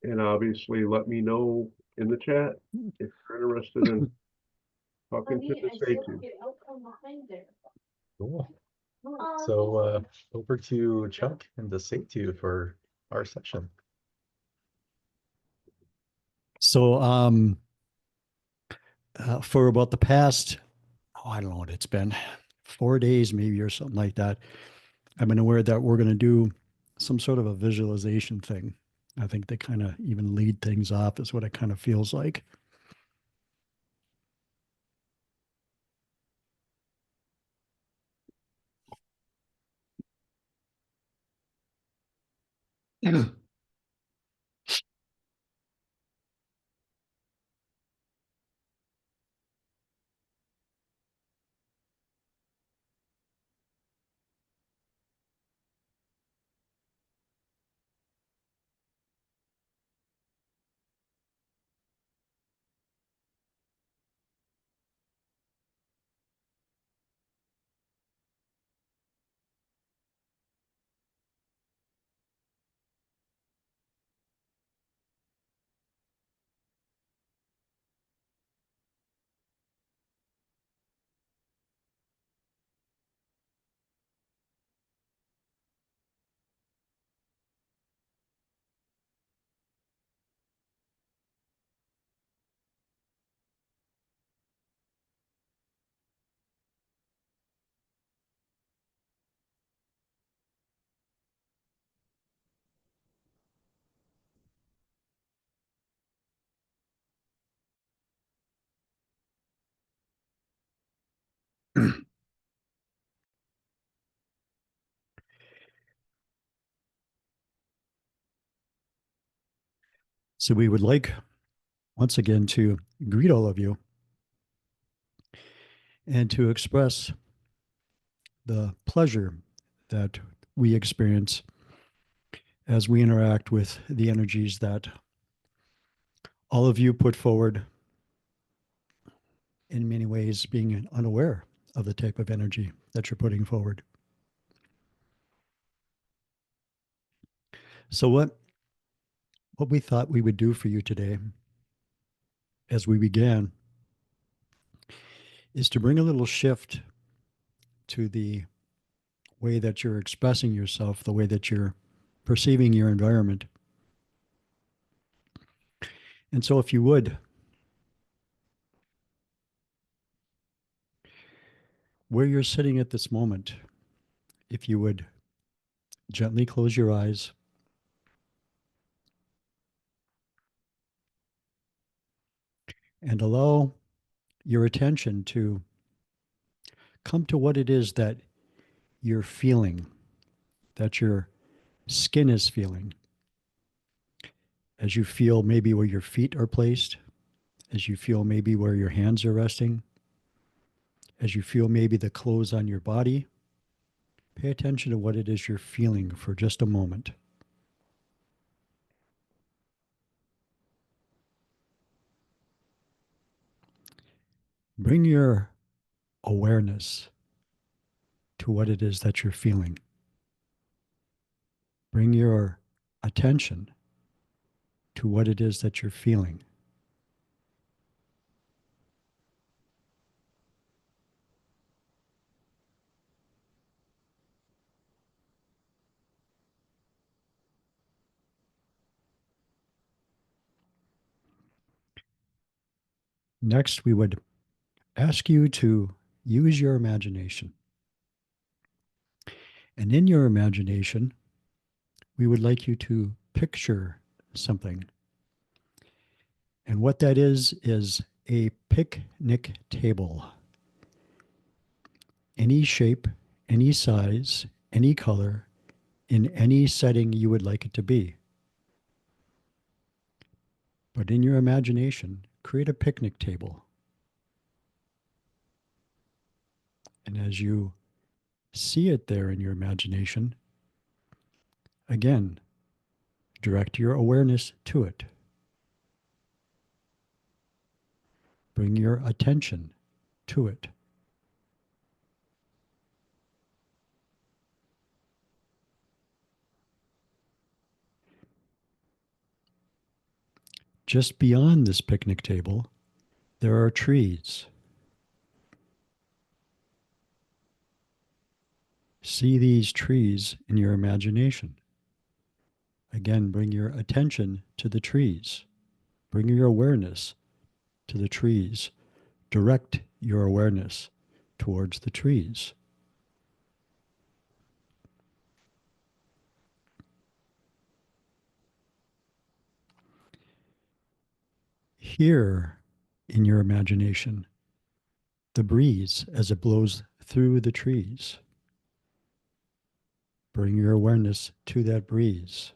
And obviously, let me know in the chat if you're interested in talking to the Dsetu. Cool. So over to Chuck and Dsetu for our session. So for about the past, I don't know what it's been, 4 days maybe or something like that, I've been aware that we're going to do some sort of a visualization thing. I think they kind of even lead things off is what it kind of feels like. So we would like, once again, to greet all of you and to express the pleasure that we experience as we interact with the energies that all of you put forward, in many ways being unaware of the type of energy that you're putting forward. So what we thought we would do for you today as we began is to bring a little shift to the way that you're expressing yourself, the way that you're perceiving your environment. And so if you would, where you're sitting at this moment, if you would gently close your eyes and allow your attention to come to what it is that you're feeling, that your skin is feeling, as you feel maybe where your feet are placed, as you feel maybe where your hands are resting, as you feel maybe the clothes on your body. Pay attention to what it is you're feeling for just a moment. Bring your awareness to what it is that you're feeling. Bring your attention to what it is that you're feeling. Next, we would ask you to use your imagination. And in your imagination, we would like you to picture something. And what that is a picnic table. Any shape, any size, any color, in any setting you would like it to be. But in your imagination, create a picnic table. And as you see it there in your imagination, again, direct your awareness to it. Bring your attention to it. just beyond this picnic table, there are trees. See these trees in your imagination. Again, bring your attention to the trees. Bring your awareness to the trees. Direct your awareness towards the trees. Hear in your imagination the breeze as it blows through the trees. Bring your awareness to that breeze.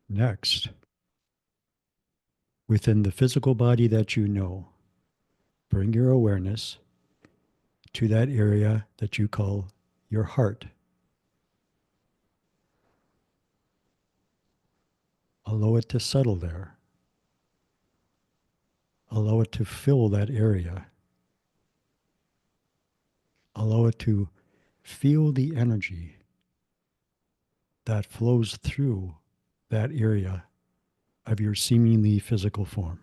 Next, within the physical body that you know, bring your awareness to that area that you call your heart. Allow it to settle there. Allow it to fill that area. Allow it to feel the energy that flows through that area of your seemingly physical form.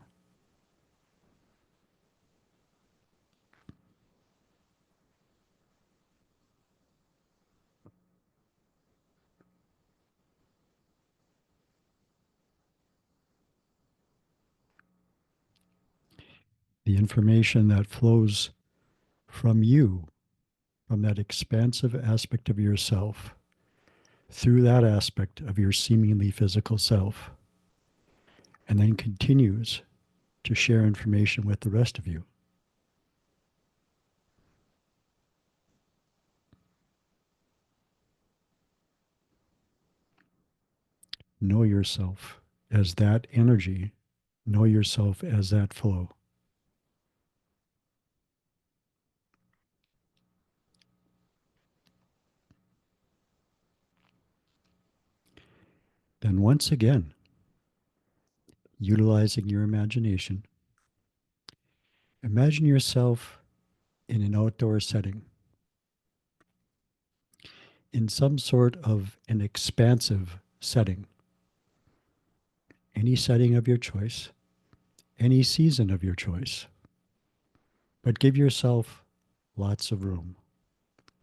The information that flows from you, from that expansive aspect of yourself, through that aspect of your seemingly physical self, and then continues to share information with the rest of you. Know yourself as that energy. Know yourself as that flow. Then once again, utilizing your imagination, imagine yourself in an outdoor setting, in some sort of an expansive setting. Any setting of your choice, any season of your choice. But give yourself lots of room.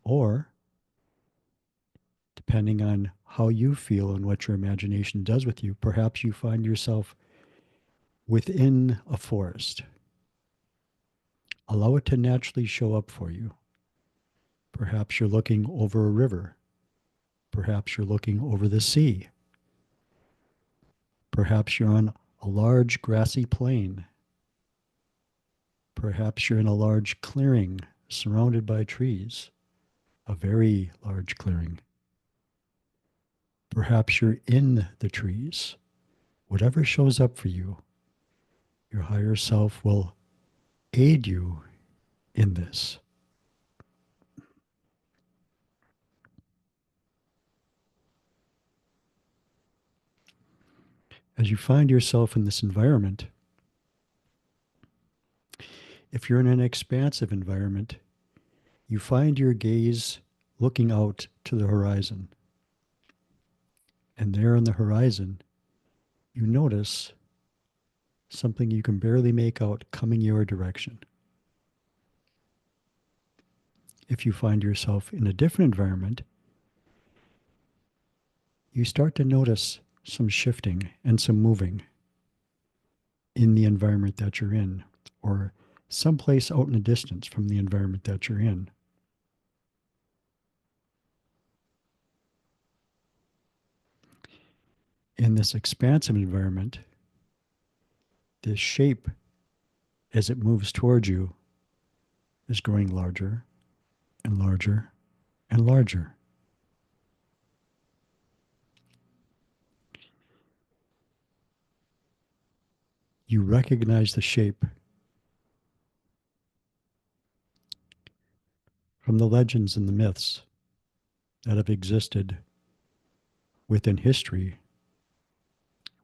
Or, depending on how you feel and what your imagination does with you, perhaps you find yourself within a forest. Allow it to naturally show up for you. Perhaps you're looking over a river. Perhaps you're looking over the sea. Perhaps you're on a large grassy plain. Perhaps you're in a large clearing surrounded by trees, a very large clearing. Perhaps you're in the trees. Whatever shows up for you, your higher self will aid you in this. As you find yourself in this environment, if you're in an expansive environment, you find your gaze looking out to the horizon. And there on the horizon, you notice something you can barely make out coming your direction. If you find yourself in a different environment, you start to notice some shifting and some moving in the environment that you're in, or someplace out in the distance from the environment that you're in. In this expansive environment, this shape, as it moves towards you, is growing larger and larger and larger. You recognize the shape from the legends and the myths that have existed within history,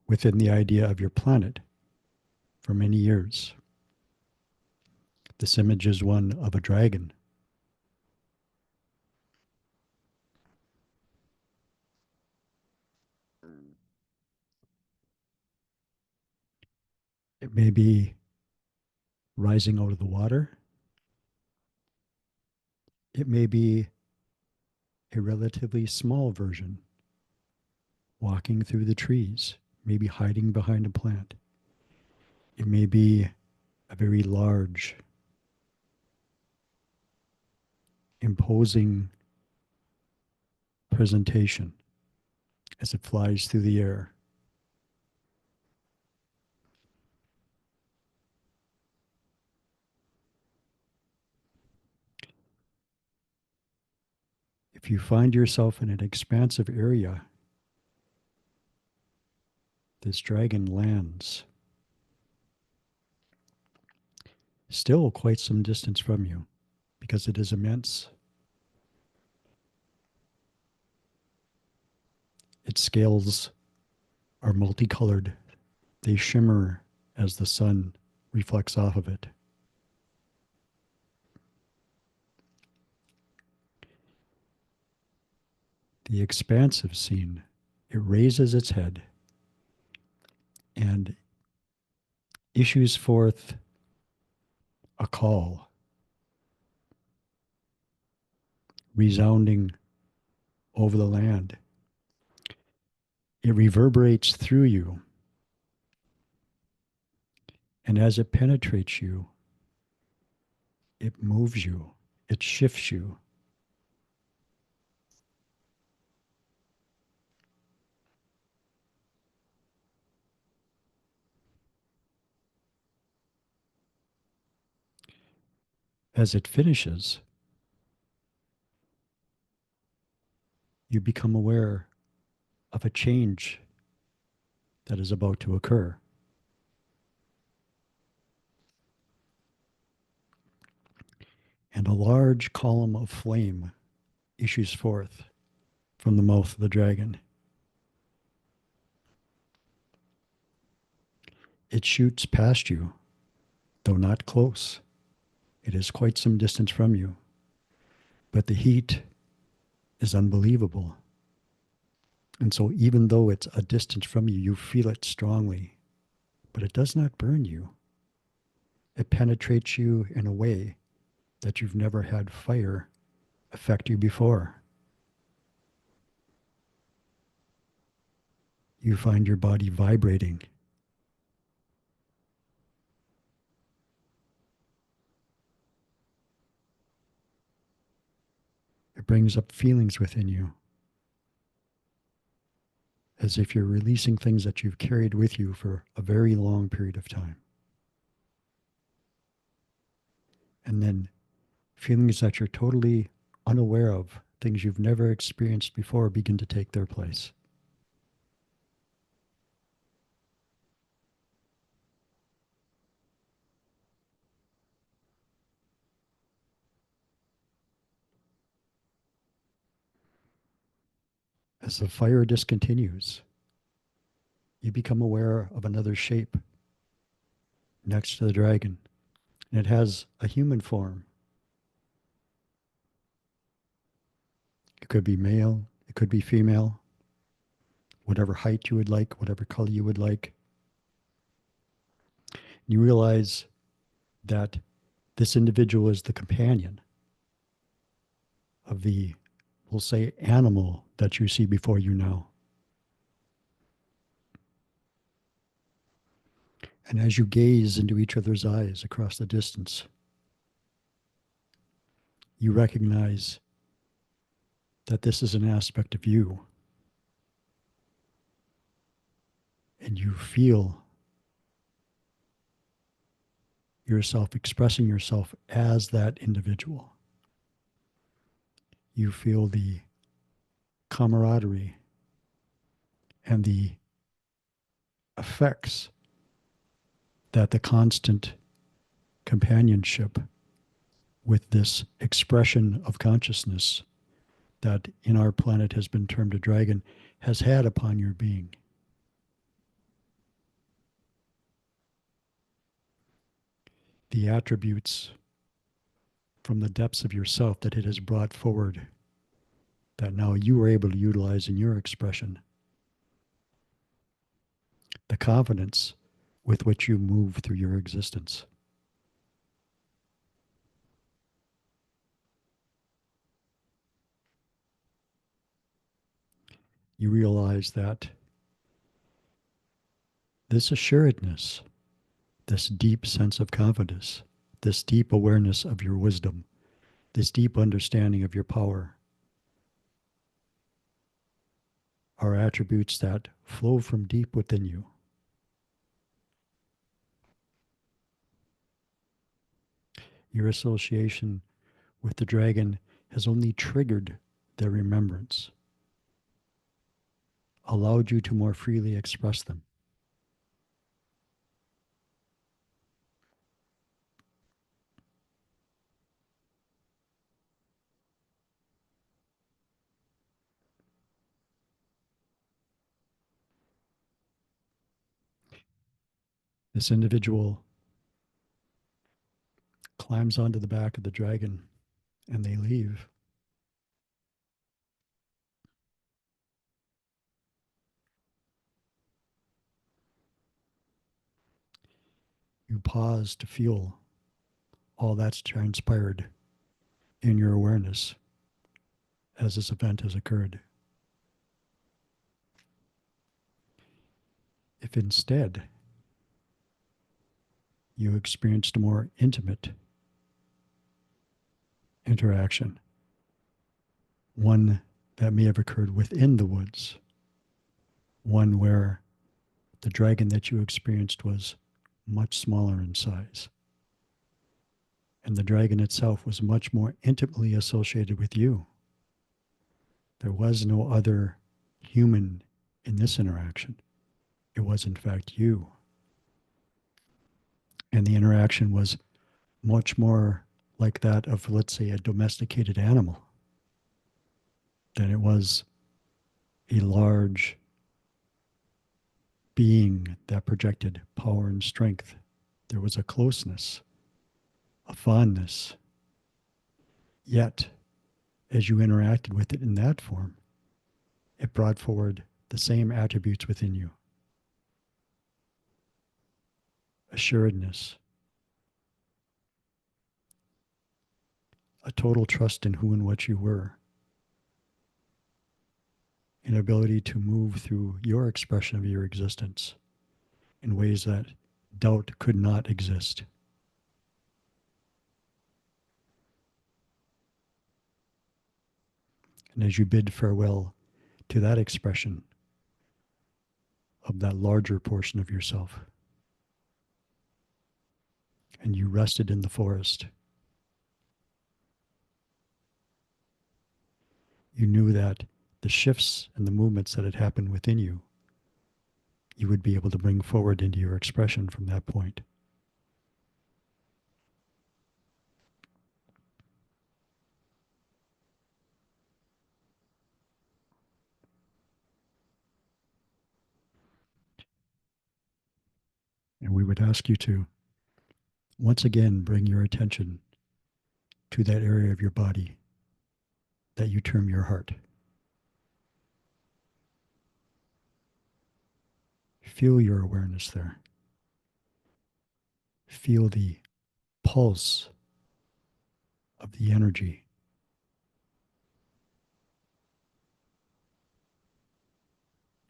within the idea of your planet for many years. This image is one of a dragon. It may be rising out of the water. It may be a relatively small version, walking through the trees, maybe hiding behind a plant. It may be a very large, imposing presentation as it flies through the air. If you find yourself in an expansive area, this dragon lands still quite some distance from you because it is immense. Its scales are multicolored. They shimmer as the sun reflects off of it. The expansive scene, it raises its head and issues forth a call, resounding over the land. It reverberates through you, and as it penetrates you, it moves you, it shifts you. As it finishes, you become aware of a change that is about to occur. And a large column of flame issues forth from the mouth of the dragon. It shoots past you, though not close. It is quite some distance from you, but the heat is unbelievable. And so even though it's a distance from you, you feel it strongly, but it does not burn you. It penetrates you in a way that you've never had fire affect you before. You find your body vibrating. It brings up feelings within you, as if you're releasing things that you've carried with you for a very long period of time. And then feelings that you're totally unaware of, things you've never experienced before, begin to take their place. As the fire discontinues, you become aware of another shape next to the dragon. And it has a human form. It could be male, it could be female, whatever height you would like, whatever color you would like. You realize that this individual is the companion of the, we'll say, animal that you see before you now. And as you gaze into each other's eyes across the distance, you recognize that this is an aspect of you. And you feel yourself expressing yourself as that individual. You feel the camaraderie and the effects that the constant companionship with this expression of consciousness that in our planet has been termed a dragon has had upon your being. The attributes from the depths of yourself that it has brought forward that now you are able to utilize in your expression. The confidence with which you move through your existence. You realize that this assuredness, this deep sense of confidence, this deep awareness of your wisdom, this deep understanding of your power are attributes that flow from deep within you. Your association with the dragon has only triggered their remembrance, allowed you to more freely express them. This individual climbs onto the back of the dragon and they leave. You pause to feel all that's transpired in your awareness as this event has occurred. If instead you experienced a more intimate interaction, one that may have occurred within the woods, one where the dragon that you experienced was much smaller in size, and the dragon itself was much more intimately associated with you. There was no other human in this interaction. It was, in fact, you. And the interaction was much more like that of, let's say, a domesticated animal than it was a large being that projected power and strength. There was a closeness, a fondness. Yet, as you interacted with it in that form, it brought forward the same attributes within you. Assuredness, a total trust in who and what you were, an ability to move through your expression of your existence in ways that doubt could not exist. And as you bid farewell to that expression of that larger portion of yourself, and you rested in the forest, you knew that the shifts and the movements that had happened within you, you would be able to bring forward into your expression from that point. And we would ask you to once again bring your attention to that area of your body that you term your heart. Feel your awareness there. Feel the pulse of the energy.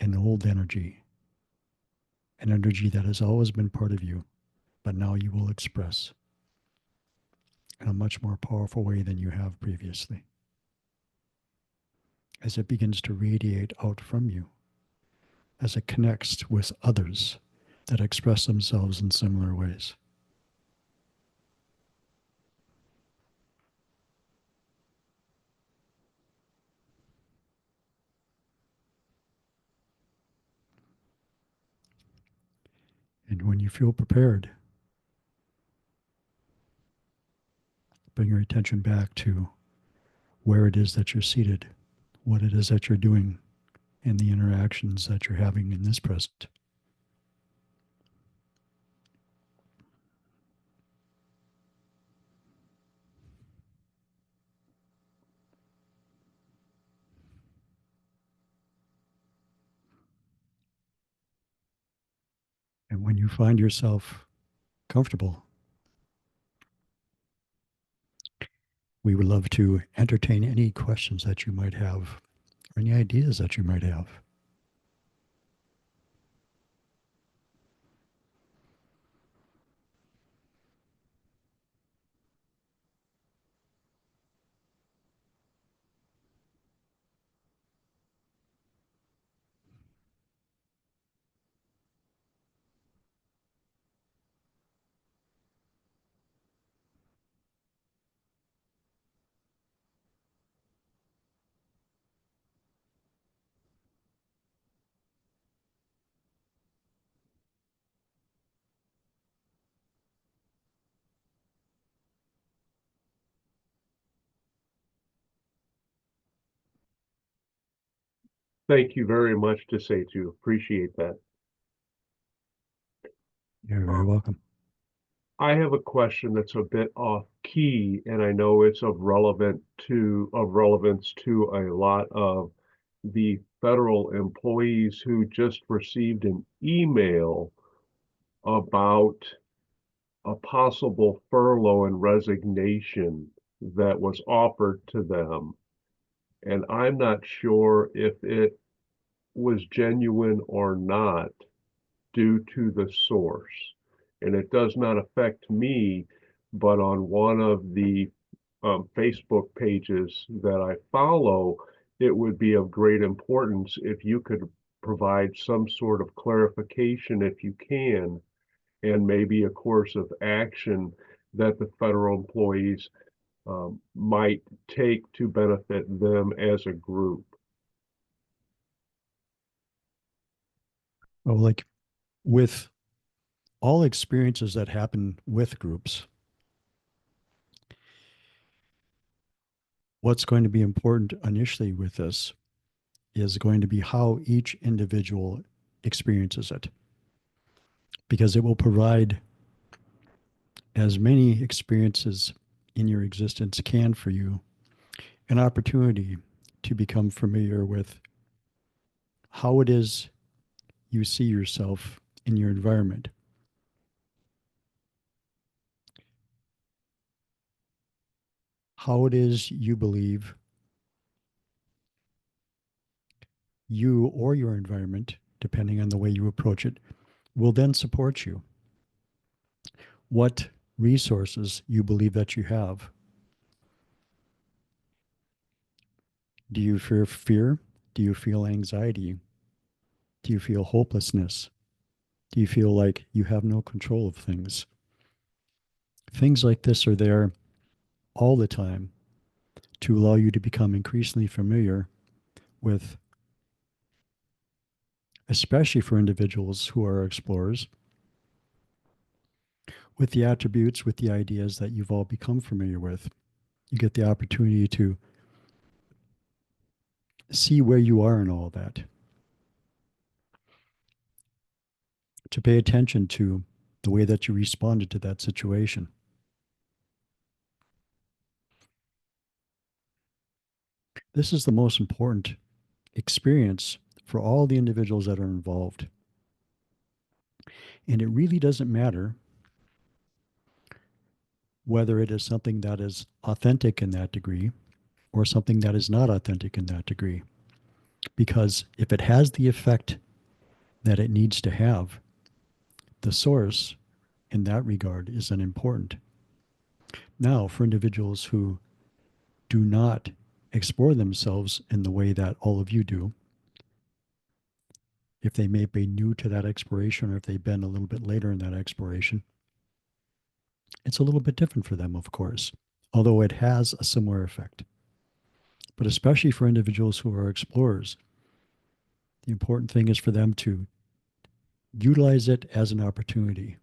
An old energy. An energy that has always been part of you, but now you will express in a much more powerful way than you have previously. As it begins to radiate out from you, as it connects with others that express themselves in similar ways. And when you feel prepared, bring your attention back to where it is that you're seated, what it is that you're doing, and the interactions that you're having in this present. And when you find yourself comfortable, we would love to entertain any questions that you might have or any ideas that you might have. Thank you very much, Dsetu. Appreciate that. You're very welcome. I have a question that's a bit off key, and I know it's of relevance to a lot of the federal employees who just received an email about a possible furlough and resignation that was offered to them. And I'm not sure if it was genuine or not due to the source. And it does not affect me, but on one of the Facebook pages that I follow, it would be of great importance if you could provide some sort of clarification if you can, and maybe a course of action that the federal employees might take to benefit them as a group. Well, like with all experiences that happen with groups, what's going to be important initially with this is going to be how each individual experiences it, because it will provide as many experiences in your existence can for you an opportunity to become familiar with how it is you see yourself in your environment. How it is you believe you or your environment, depending on the way you approach it, will then support you. What resources you believe that you have. Do you fear fear? Do you feel anxiety? Do you feel hopelessness? Do you feel like you have no control of things? Things like this are there all the time to allow you to become increasingly familiar with, especially for individuals who are explorers, with the attributes, with the ideas that you've all become familiar with. You get the opportunity to see where you are in all that, to pay attention to the way that you responded to that situation. This is the most important experience for all the individuals that are involved. And it really doesn't matter whether it is something that is authentic in that degree or something that is not authentic in that degree. Because if it has the effect that it needs to have, the source in that regard is unimportant. Now, for individuals who do not explore themselves in the way that all of you do, if they may be new to that exploration or if they've been a little bit later in that exploration, it's a little bit different for them, of course, although it has a similar effect. But especially for individuals who are explorers, the important thing is for them to utilize it as an opportunity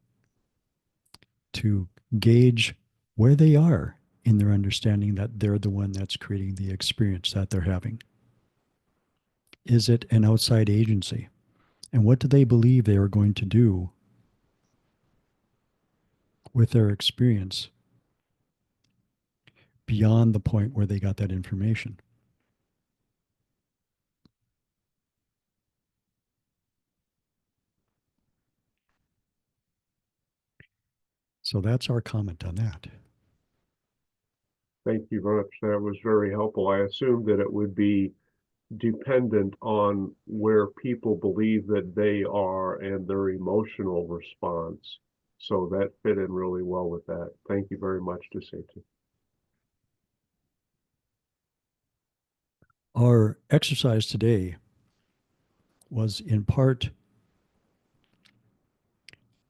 to gauge where they are in their understanding that they're the one that's creating the experience that they're having. Is it an outside agency? And what do they believe they are going to do with their experience beyond the point where they got that information? So that's our comment on that. Thank you very much. That was very helpful. I assumed that it would be dependent on where people believe that they are and their emotional response. So that fit in really well with that. Thank you very much, Dsetu. Our exercise today was in part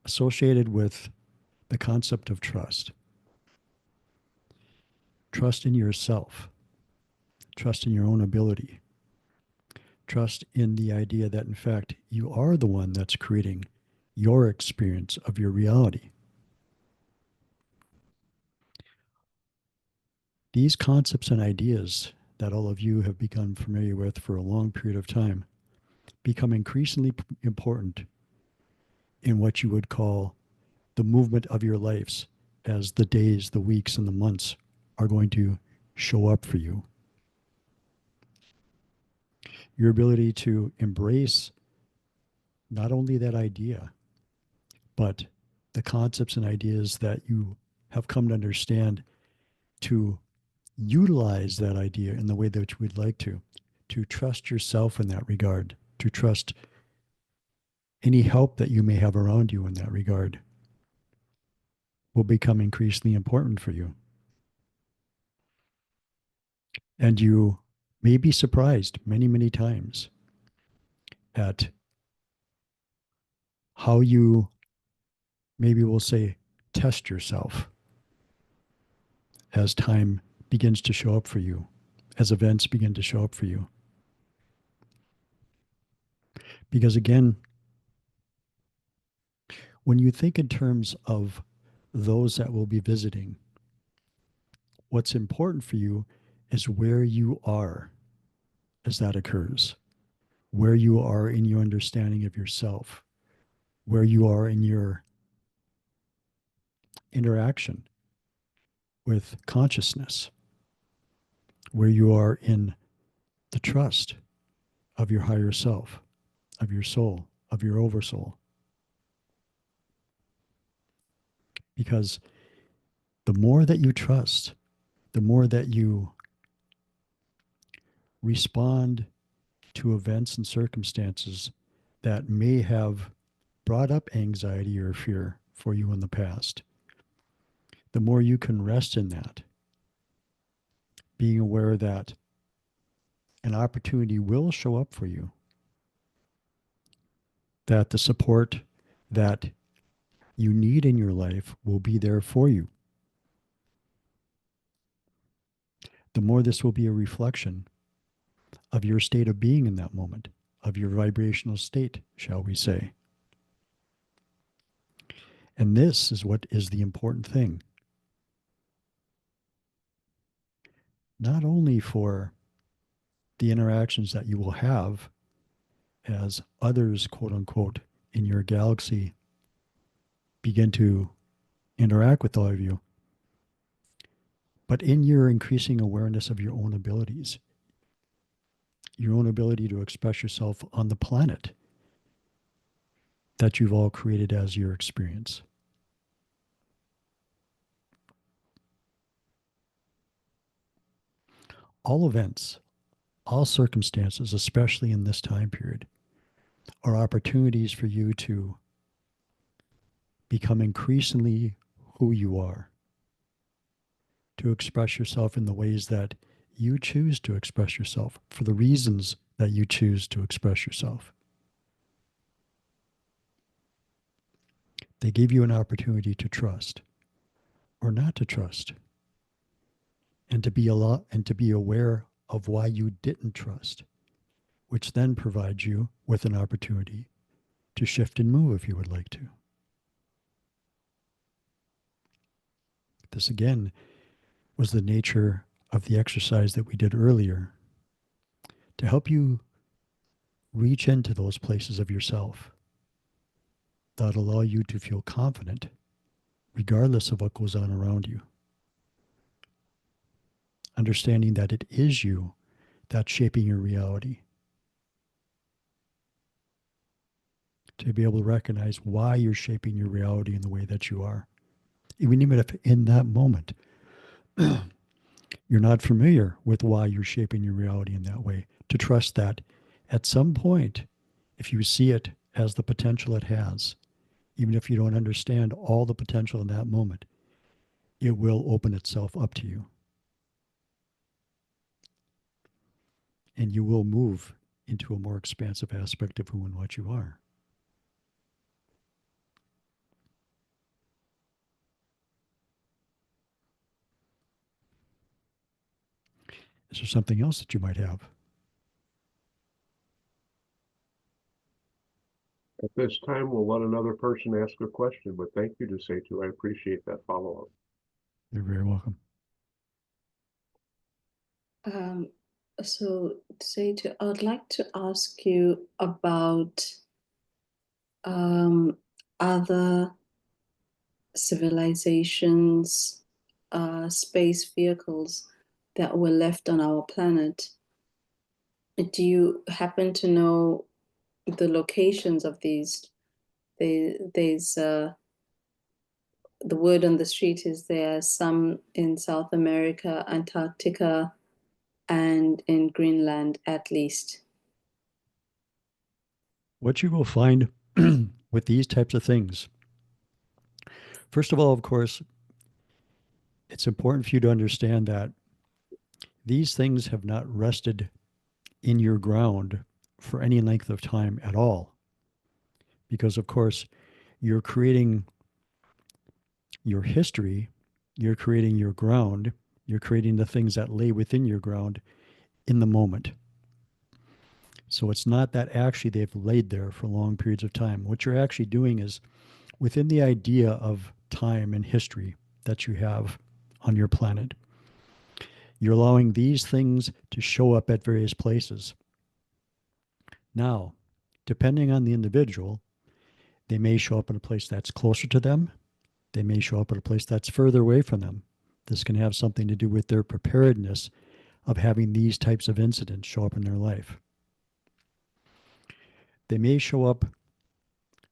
associated with the concept of trust. Trust in yourself, trust in your own ability, trust in the idea that, in fact, you are the one that's creating your experience of your reality. These concepts and ideas that all of you have become familiar with for a long period of time become increasingly important in what you would call the movement of your lives as the days, the weeks, and the months are going to show up for you. Your ability to embrace not only that idea, but the concepts and ideas that you have come to understand, to utilize that idea in the way that you would like to trust yourself in that regard, to trust any help that you may have around you in that regard, will become increasingly important for you. And you may be surprised many, many times at how you, maybe we'll say, test yourself as time begins to show up for you, as events begin to show up for you. Because again, when you think in terms of those that will be visiting, what's important for you is where you are as that occurs, where you are in your understanding of yourself, where you are in your interaction with consciousness, where you are in the trust of your higher self, of your soul, of your oversoul. Because the more that you trust, the more that you respond to events and circumstances that may have brought up anxiety or fear for you in the past, the more you can rest in that, being aware that an opportunity will show up for you, that the support that you need in your life will be there for you. The more this will be a reflection of your state of being in that moment, of your vibrational state, shall we say. And this is what is the important thing. Not only for the interactions that you will have as others, quote unquote, in your galaxy begin to interact with all of you, but in your increasing awareness of your own abilities, your own ability to express yourself on the planet that you've all created as your experience. All events, all circumstances, especially in this time period, are opportunities for you to become increasingly who you are, to express yourself in the ways that you choose to express yourself, for the reasons that you choose to express yourself. They give you an opportunity to trust or not to trust, and to be aware of why you didn't trust, which then provides you with an opportunity to shift and move if you would like to. This again was the nature of the exercise that we did earlier, to help you reach into those places of yourself that allow you to feel confident regardless of what goes on around you. Understanding that it is you that's shaping your reality. To be able to recognize why you're shaping your reality in the way that you are, even if in that moment you're not familiar with why you're shaping your reality in that way, to trust that at some point, if you see it as the potential it has, even if you don't understand all the potential in that moment, it will open itself up to you. And you will move into a more expansive aspect of who and what you are. Is there something else that you might have? At this time, we'll let another person ask a question, but thank you to Dsetu. I appreciate that follow-up. You're very welcome. Um, so, Dsetu, I would like to ask you about other civilizations, space vehicles that were left on our planet. Do you happen to know the locations of these? There's the word on the street is there are some in South America, Antarctica, and in Greenland at least. What you will find with these types of things, first of all, of course, it's important for you to understand that these things have not rested in your ground for any length of time at all. Because, of course, you're creating your history, you're creating your ground, you're creating the things that lay within your ground in the moment. So it's not that actually they've laid there for long periods of time. What you're actually doing is within the idea of time and history that you have on your planet, you're allowing these things to show up at various places. Now, depending on the individual, they may show up in a place that's closer to them. They may show up at a place that's further away from them. This can have something to do with their preparedness of having these types of incidents show up in their life. They may show up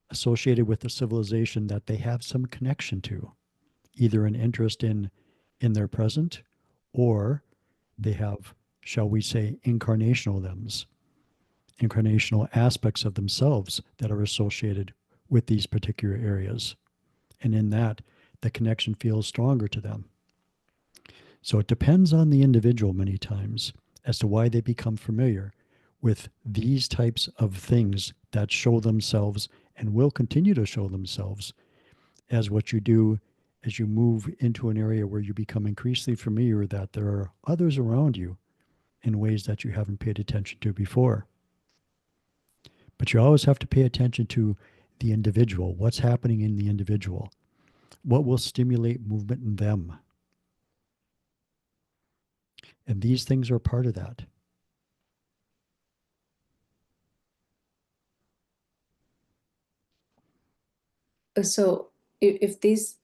associated with a civilization that they have some connection to, either an interest in their present, or they have, shall we say, incarnational thems, incarnational aspects of themselves that are associated with these particular areas. And in that, the connection feels stronger to them. So it depends on the individual many times as to why they become familiar with these types of things that show themselves and will continue to show themselves as what you do as you move into an area where you become increasingly familiar that there are others around you in ways that you haven't paid attention to before. But you always have to pay attention to the individual, what's happening in the individual, what will stimulate movement in them. And these things are part of that. So if these,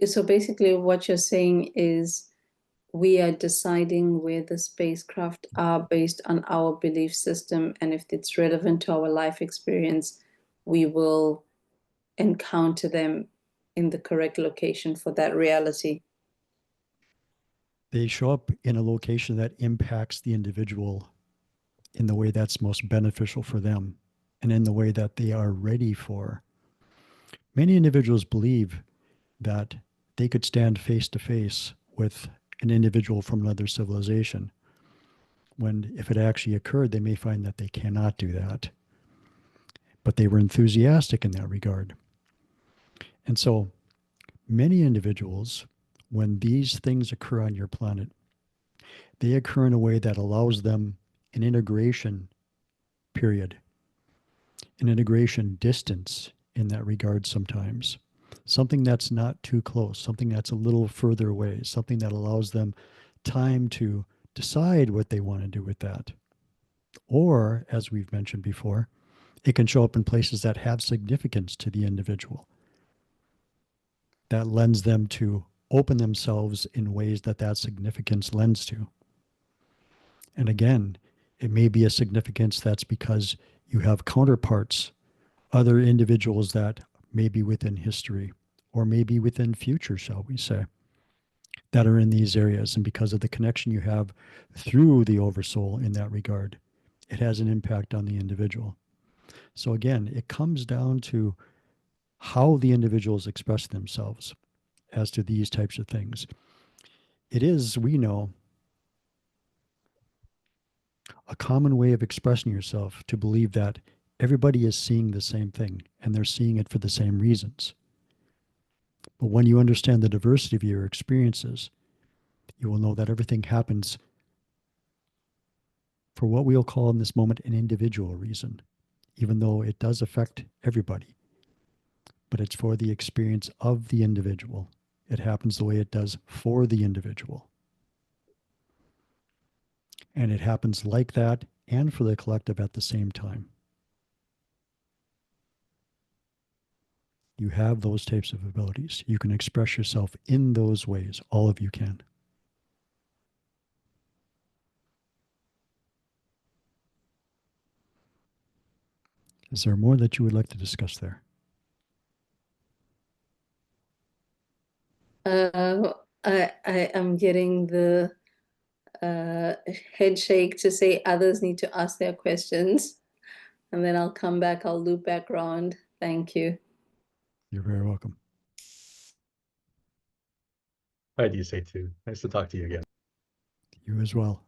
so basically what you're saying is we are deciding where the spacecraft are based on our belief system, and if it's relevant to our life experience, we will encounter them in the correct location for that reality. They show up in a location that impacts the individual in the way that's most beneficial for them and in the way that they are ready for. Many individuals believe that they could stand face to face with an individual from another civilization, when if it actually occurred, they may find that they cannot do that. But they were enthusiastic in that regard. And so many individuals, when these things occur on your planet, they occur in a way that allows them an integration period, an integration distance in that regard sometimes. Something that's not too close, something that's a little further away, something that allows them time to decide what they want to do with that. Or, as we've mentioned before, it can show up in places that have significance to the individual. That lends them to open themselves in ways that that significance lends to. And again, it may be a significance that's because you have counterparts, other individuals that may be within history or maybe within future, shall we say, that are in these areas. And because of the connection you have through the oversoul in that regard, it has an impact on the individual. So again, it comes down to how the individuals express themselves as to these types of things. It is, we know, a common way of expressing yourself to believe that everybody is seeing the same thing and they're seeing it for the same reasons. But when you understand the diversity of your experiences, you will know that everything happens for what we'll call in this moment an individual reason, even though it does affect everybody. But it's for the experience of the individual. It happens the way it does for the individual. And it happens like that and for the collective at the same time. You have those types of abilities. You can express yourself in those ways. All of you can. Is there more that you would like to discuss there? I am getting the head shake to say others need to ask their questions, and then I'll come back. I'll loop back around. Thank you. You're very welcome. Hi, Dsetu. Nice to talk to you again. You as well.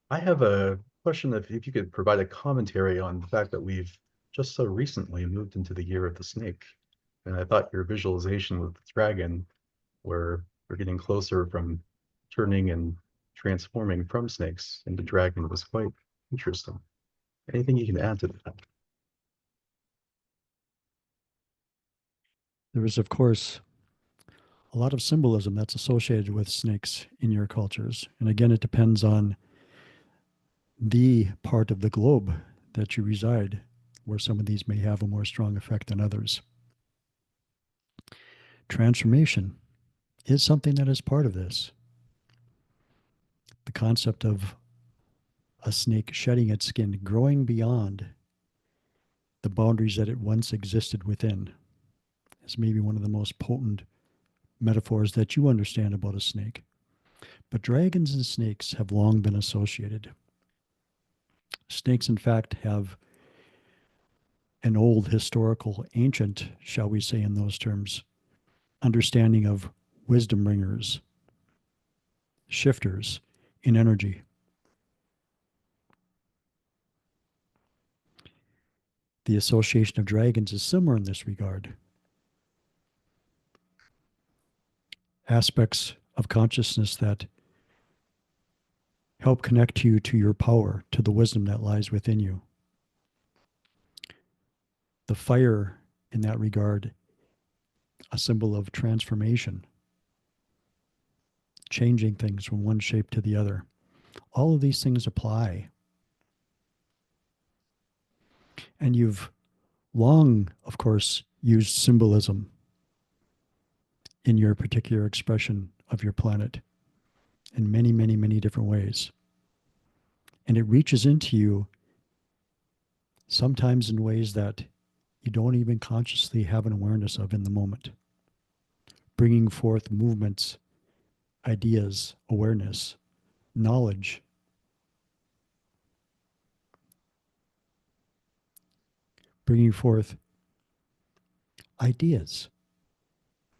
I have a question if you could provide a commentary on the fact that we've just so recently moved into the year of the snake. And I thought your visualization with the dragon, where we're getting closer from turning and transforming from snakes into dragon, was quite interesting. Anything you can add to that? There is, of course, a lot of symbolism that's associated with snakes in your cultures. And again, it depends on the part of the globe that you reside, where some of these may have a more strong effect than others. Transformation is something that is part of this. The concept of a snake shedding its skin, growing beyond the boundaries that it once existed within, is maybe one of the most potent metaphors that you understand about a snake. But dragons and snakes have long been associated. Snakes, in fact, have an old historical, ancient, shall we say in those terms, understanding of wisdom bringers, shifters in energy. The association of dragons is similar in this regard. Aspects of consciousness that help connect you to your power, to the wisdom that lies within you. The fire, in that regard, a symbol of transformation, changing things from one shape to the other. All of these things apply. And you've long, of course, used symbolism in your particular expression of your planet in many, many, many different ways. And it reaches into you sometimes in ways that you don't even consciously have an awareness of in the moment, bringing forth movements, ideas, awareness, knowledge, bringing forth ideas,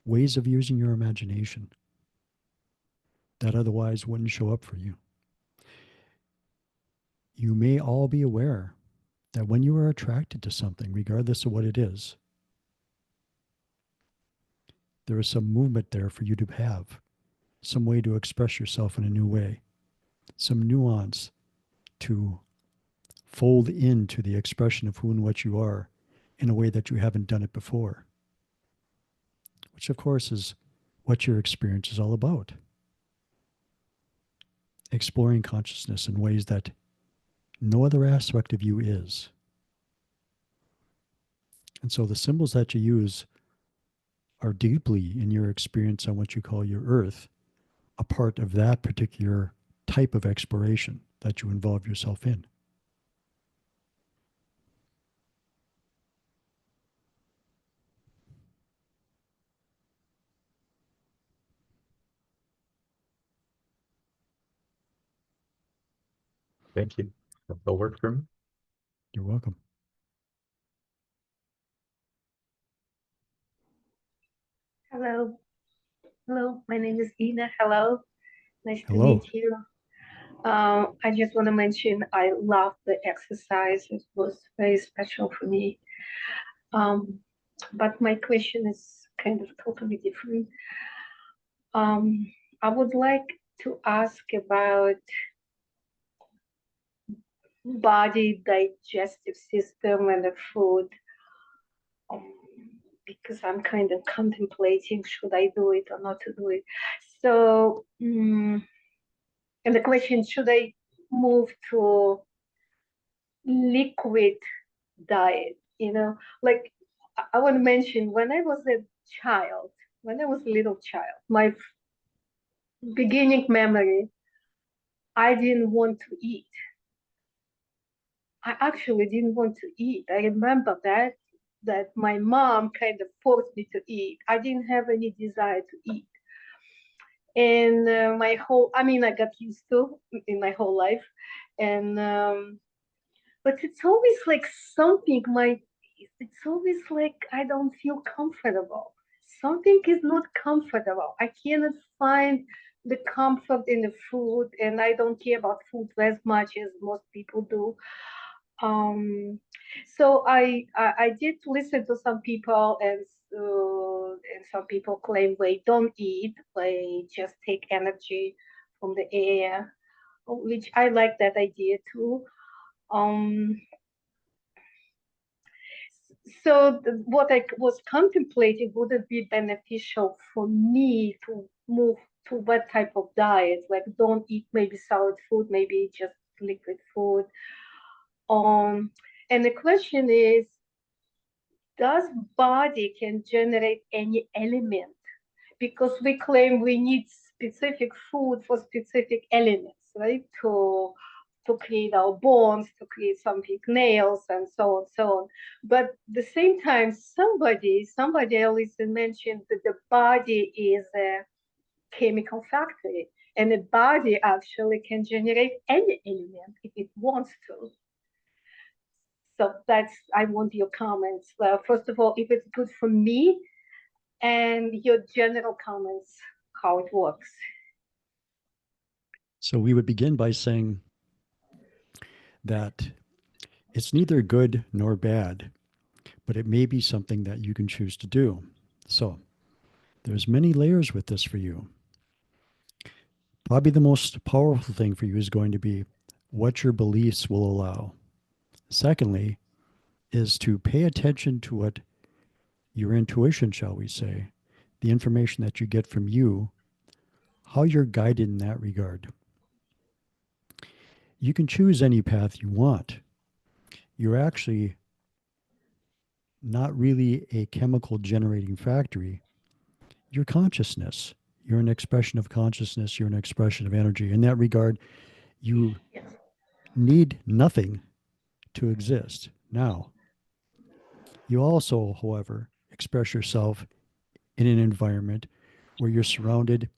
ways of using your imagination that otherwise wouldn't show up for you. You may all be aware that when you are attracted to something, regardless of what it is, there is some movement there for you to have, some way to express yourself in a new way, some nuance to fold into the expression of who and what you are in a way that you haven't done it before, which of course is what your experience is all about. Exploring consciousness in ways that no other aspect of you is. And so the symbols that you use are deeply in your experience on what you call your earth, a part of that particular type of exploration that you involve yourself in. Thank you. That'll work for me. You're welcome. Hello. Hello, my name is Ina. Hello. Nice to Hello. meet you. I just want to mention I love the exercise. It was very special for me. But my question is kind of totally different. I would like to ask about body digestive system and the food. Um, because I'm kind of contemplating should I do it or not to do it. So, and the question, should I move to liquid diet? Like I want to mention when I was a child, when I was a little child, my beginning memory, I didn't want to eat. I actually didn't want to eat. I remember that my mom kind of forced me to eat. I didn't have any desire to eat. And I got used to in my whole life. And but it's always like it's always like I don't feel comfortable. Something is not comfortable. I cannot find the comfort in the food, and I don't care about food as much as most people do. So I did listen to some people, and some people claim they don't eat, they just take energy from the air, which I like that idea too. Um, so what I was contemplating, would it be beneficial for me to move to what type of diet? Like don't eat maybe solid food, maybe just liquid food. And the question is, does body can generate any element? Because we claim we need specific food for specific elements, right? To create our bones, to create something, nails, and so on, so on. But at the same time, somebody else mentioned that the body is a chemical factory, and the body actually can generate any element if it wants to. So I want your comments. First of all, if it's good for me, and your general comments, how it works. So we would begin by saying that it's neither good nor bad, but it may be something that you can choose to do. So there's many layers with this for you. Probably the most powerful thing for you is going to be what your beliefs will allow. Secondly, is to pay attention to what your intuition, shall we say, the information that you get from you, how you're guided in that regard. You can choose any path you want. You're actually not really a chemical generating factory. You're consciousness. You're an expression of consciousness. You're an expression of energy. In that regard, you Yes. need nothing to exist. Now, you also, however, express yourself in an environment where you're surrounded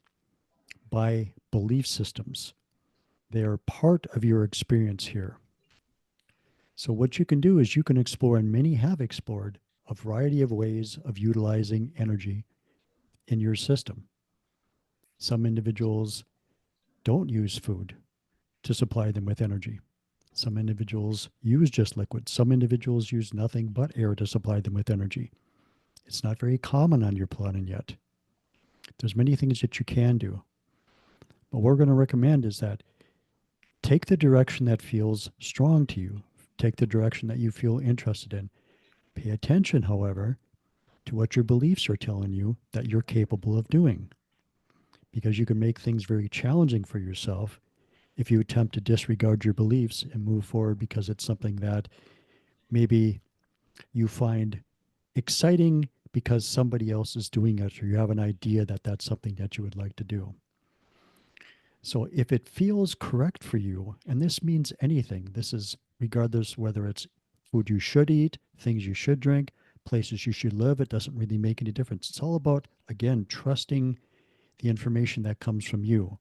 by belief systems. They are part of your experience here. So, what you can do is you can explore, and many have explored, a variety of ways of utilizing energy in your system. Some individuals don't use food to supply them with energy. Some individuals use just liquids. Some individuals use nothing but air to supply them with energy. It's not very common on your planet yet. There's many things that you can do. But what we're going to recommend is that take the direction that feels strong to you. Take the direction that you feel interested in. Pay attention, however, to what your beliefs are telling you that you're capable of doing. Because you can make things very challenging for yourself if you attempt to disregard your beliefs and move forward because it's something that maybe you find exciting because somebody else is doing it, or you have an idea that that's something that you would like to do. So if it feels correct for you, and this means anything, this is regardless whether it's food you should eat, things you should drink, places you should live, it doesn't really make any difference. It's all about, again, trusting the information that comes from you.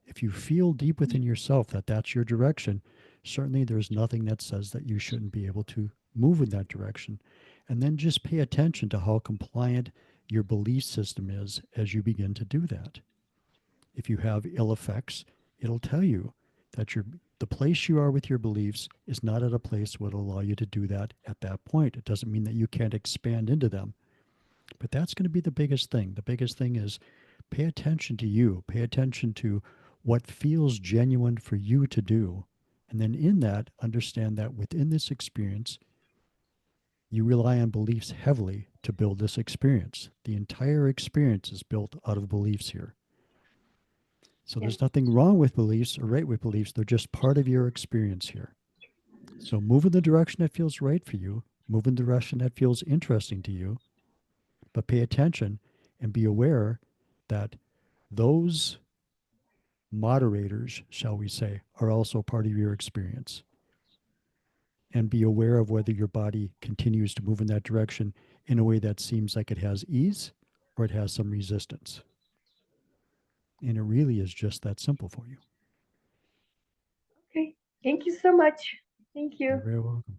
If you feel deep within yourself that that's your direction, certainly there's nothing that says that you shouldn't be able to move in that direction. And then just pay attention to how compliant your belief system is as you begin to do that. If you have ill effects, it'll tell you that the place you are with your beliefs is not at a place that will allow you to do that at that point. It doesn't mean that you can't expand into them. But that's going to be the biggest thing. The biggest thing is pay attention to you, pay attention to what feels genuine for you to do. And then in that, understand that within this experience, you rely on beliefs heavily to build this experience. The entire experience is built out of beliefs here. So Yeah. there's nothing wrong with beliefs or right with beliefs. They're just part of your experience here. So move in the direction that feels right for you, move in the direction that feels interesting to you, but pay attention and be aware that those moderators, shall we say, are also part of your experience. And be aware of whether your body continues to move in that direction in a way that seems like it has ease or it has some resistance. And it really is just that simple for you. Okay. Thank you so much. Thank you. You're very welcome.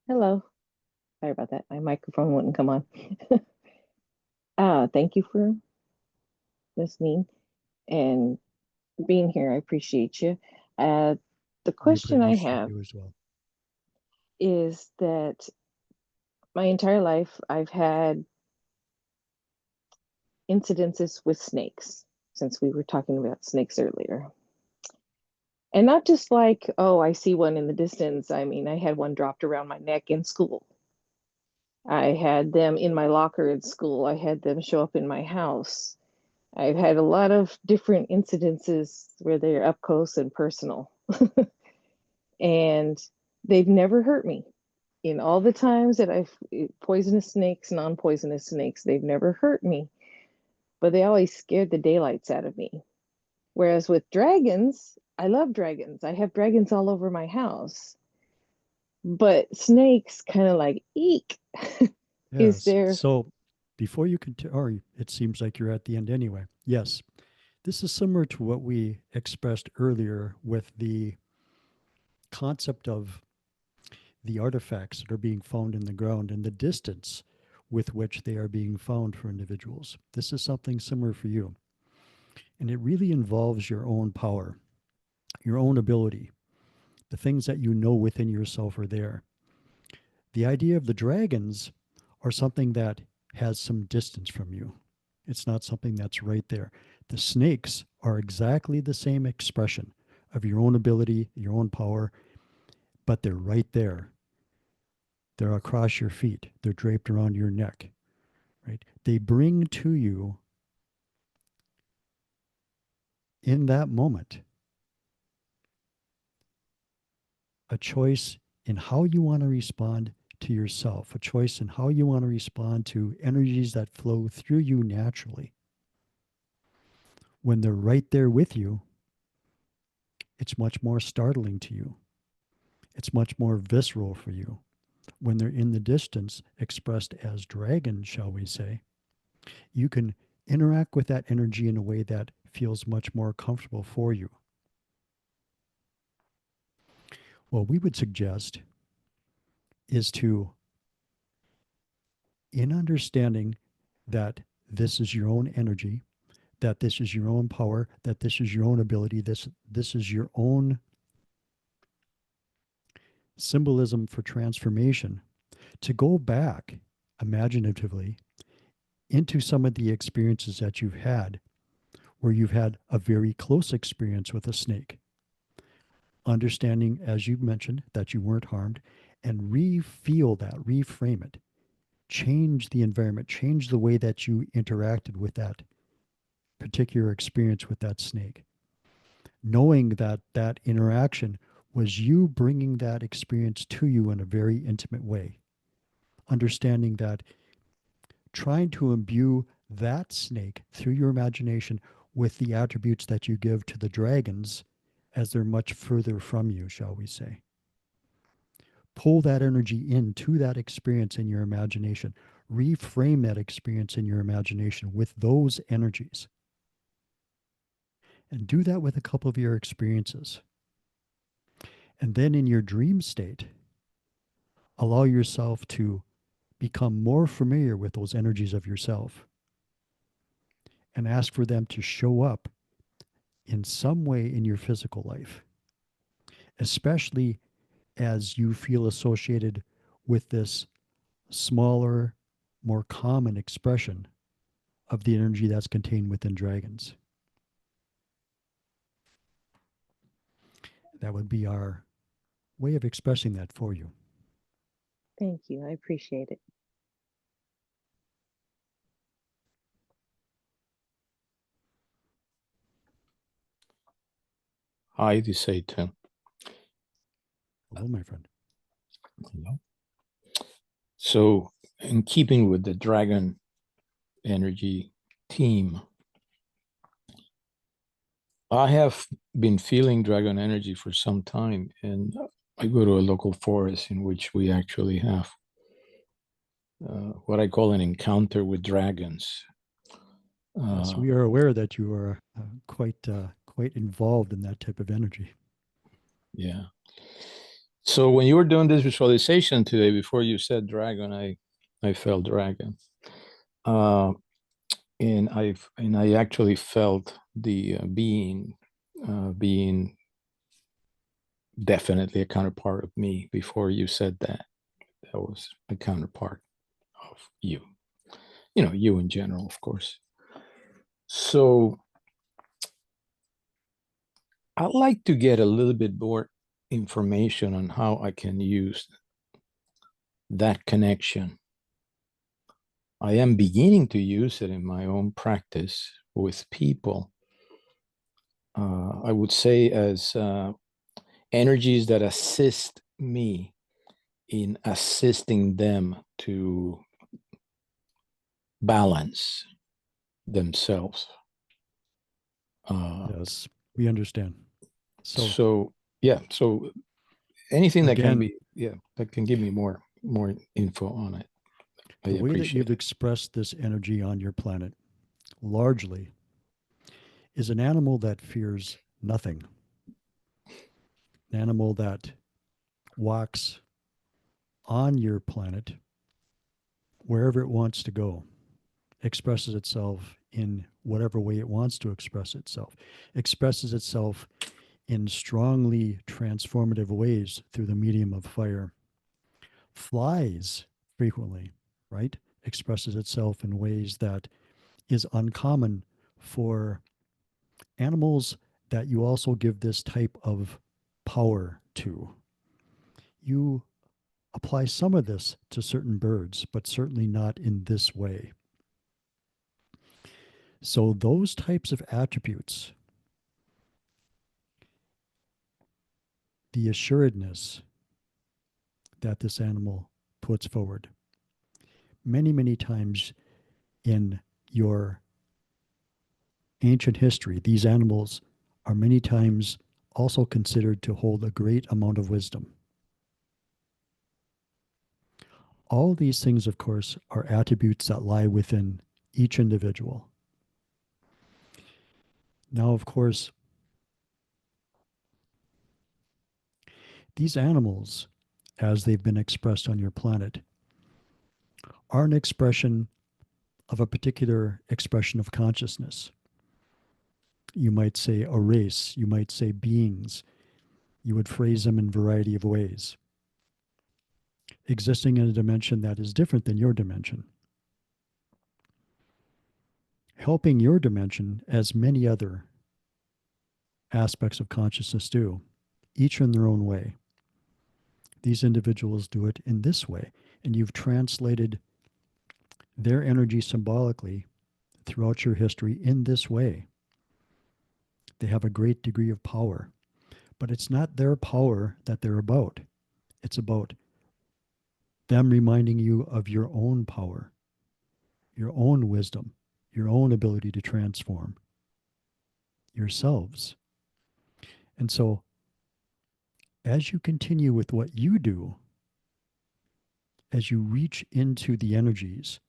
Hello. Sorry about that. My microphone wouldn't come on. Thank you for listening and being here. I appreciate you. The We question I appreciate have you as well. is that my entire life I've had incidences with snakes, since we were talking about snakes earlier. And not just like, oh, I see one in the distance. I mean, I had one dropped around my neck in school. I had them in my locker at school. I had them show up in my house. I've had a lot of different incidences where they're up close and personal. And they've never hurt me. In all the times that I've poisonous snakes, non-poisonous snakes, they've never hurt me. But they always scared the daylights out of me. Whereas with dragons, I love dragons. I have dragons all over my house. But snakes kind of like, eek. Is Yes. there So before you continue, or it seems like you're at the end anyway. Yes. This is similar to what we expressed earlier with the concept of the artifacts that are being found in the ground and the distance with which they are being found for individuals. This is something similar for you. And it really involves your own power, your own ability, the things that you know within yourself are there. The idea of the dragons are something that has some distance from you. It's not something that's right there. The snakes are exactly the same expression of your own ability, your own power, but they're right there. They're across your feet. They're draped around your neck, right? They bring to you in that moment a choice in how you want to respond to yourself, a choice in how you want to respond to energies that flow through you naturally. When they're right there with you, it's much more startling to you. It's much more visceral for you. When they're in the distance, expressed as dragons, shall we say, you can interact with that energy in a way that feels much more comfortable for you. What we would suggest is to, in understanding that this is your own energy, that this is your own power, that this is your own ability, this is your own symbolism for transformation, to go back imaginatively into some of the experiences that you've had where you've had a very close experience with a snake. Understanding, as you mentioned, that you weren't harmed, and re-feel that, reframe it, change the environment, change the way that you interacted with that particular experience with that snake. Knowing that that interaction was you bringing that experience to you in a very intimate way. Understanding that trying to imbue that snake through your imagination with the attributes that you give to the dragons as they're much further from you, shall we say. pull that energy into that experience in your imagination. Reframe that experience in your imagination with those energies. And do that with a couple of your experiences. And then in your dream state, allow yourself to become more familiar with those energies of yourself and ask for them to show up in some way in your physical life, especially as you feel associated with this smaller, more common expression of the energy that's contained within dragons. That would be our way of expressing that for you. Thank you. I appreciate it. Hi, Dsetu. Hello, my friend. Hello. So, in keeping with the dragon energy theme, I have been feeling dragon energy for some time, and I go to a local forest in which we actually have what I call an encounter with dragons. Yes, we are aware that you are quite involved in that type of energy. Yeah. So when you were doing this visualization today, before you said dragon, I felt dragon, and I actually felt the being definitely a counterpart of me. Before you said that, that was a counterpart of you. You know, you in general, of course. So I'd like to get a little bit more information on how I can use that connection. I am beginning to use it in my own practice with people. I would say as energies that assist me in assisting them to balance themselves. Yes, we understand. So yeah, so anything that can again, be, yeah, that can give me more info on it. I the way that appreciate you've it. expressed this energy on your planet largely is an animal that fears nothing. An animal that walks on your planet wherever it wants to go, expresses itself in whatever way it wants to express itself, expresses itself in strongly transformative ways through the medium of fire, flies frequently, right? Expresses itself in ways that is uncommon for animals that you also give this type of power to. You apply some of this to certain birds, but certainly not in this way. So, those types of attributes, the assuredness that this animal puts forward, many times in your ancient history, these animals are many times also considered to hold a great amount of wisdom. All these things, of course, are attributes that lie within each individual. Now, of course, these animals, as they've been expressed on your planet, are an expression of a particular expression of consciousness. You might say a race, you might say beings, you would phrase them in a variety of ways, existing in a dimension that is different than your dimension. Helping your dimension, as many other aspects of consciousness do, each in their own way. These individuals do it in this way, and you've translated their energy symbolically throughout your history in this way. They have a great degree of power, but it's not their power that they're about. It's about them reminding you of your own power, your own wisdom, your own ability to transform yourselves. And so, as you continue with what you do as you reach into the energies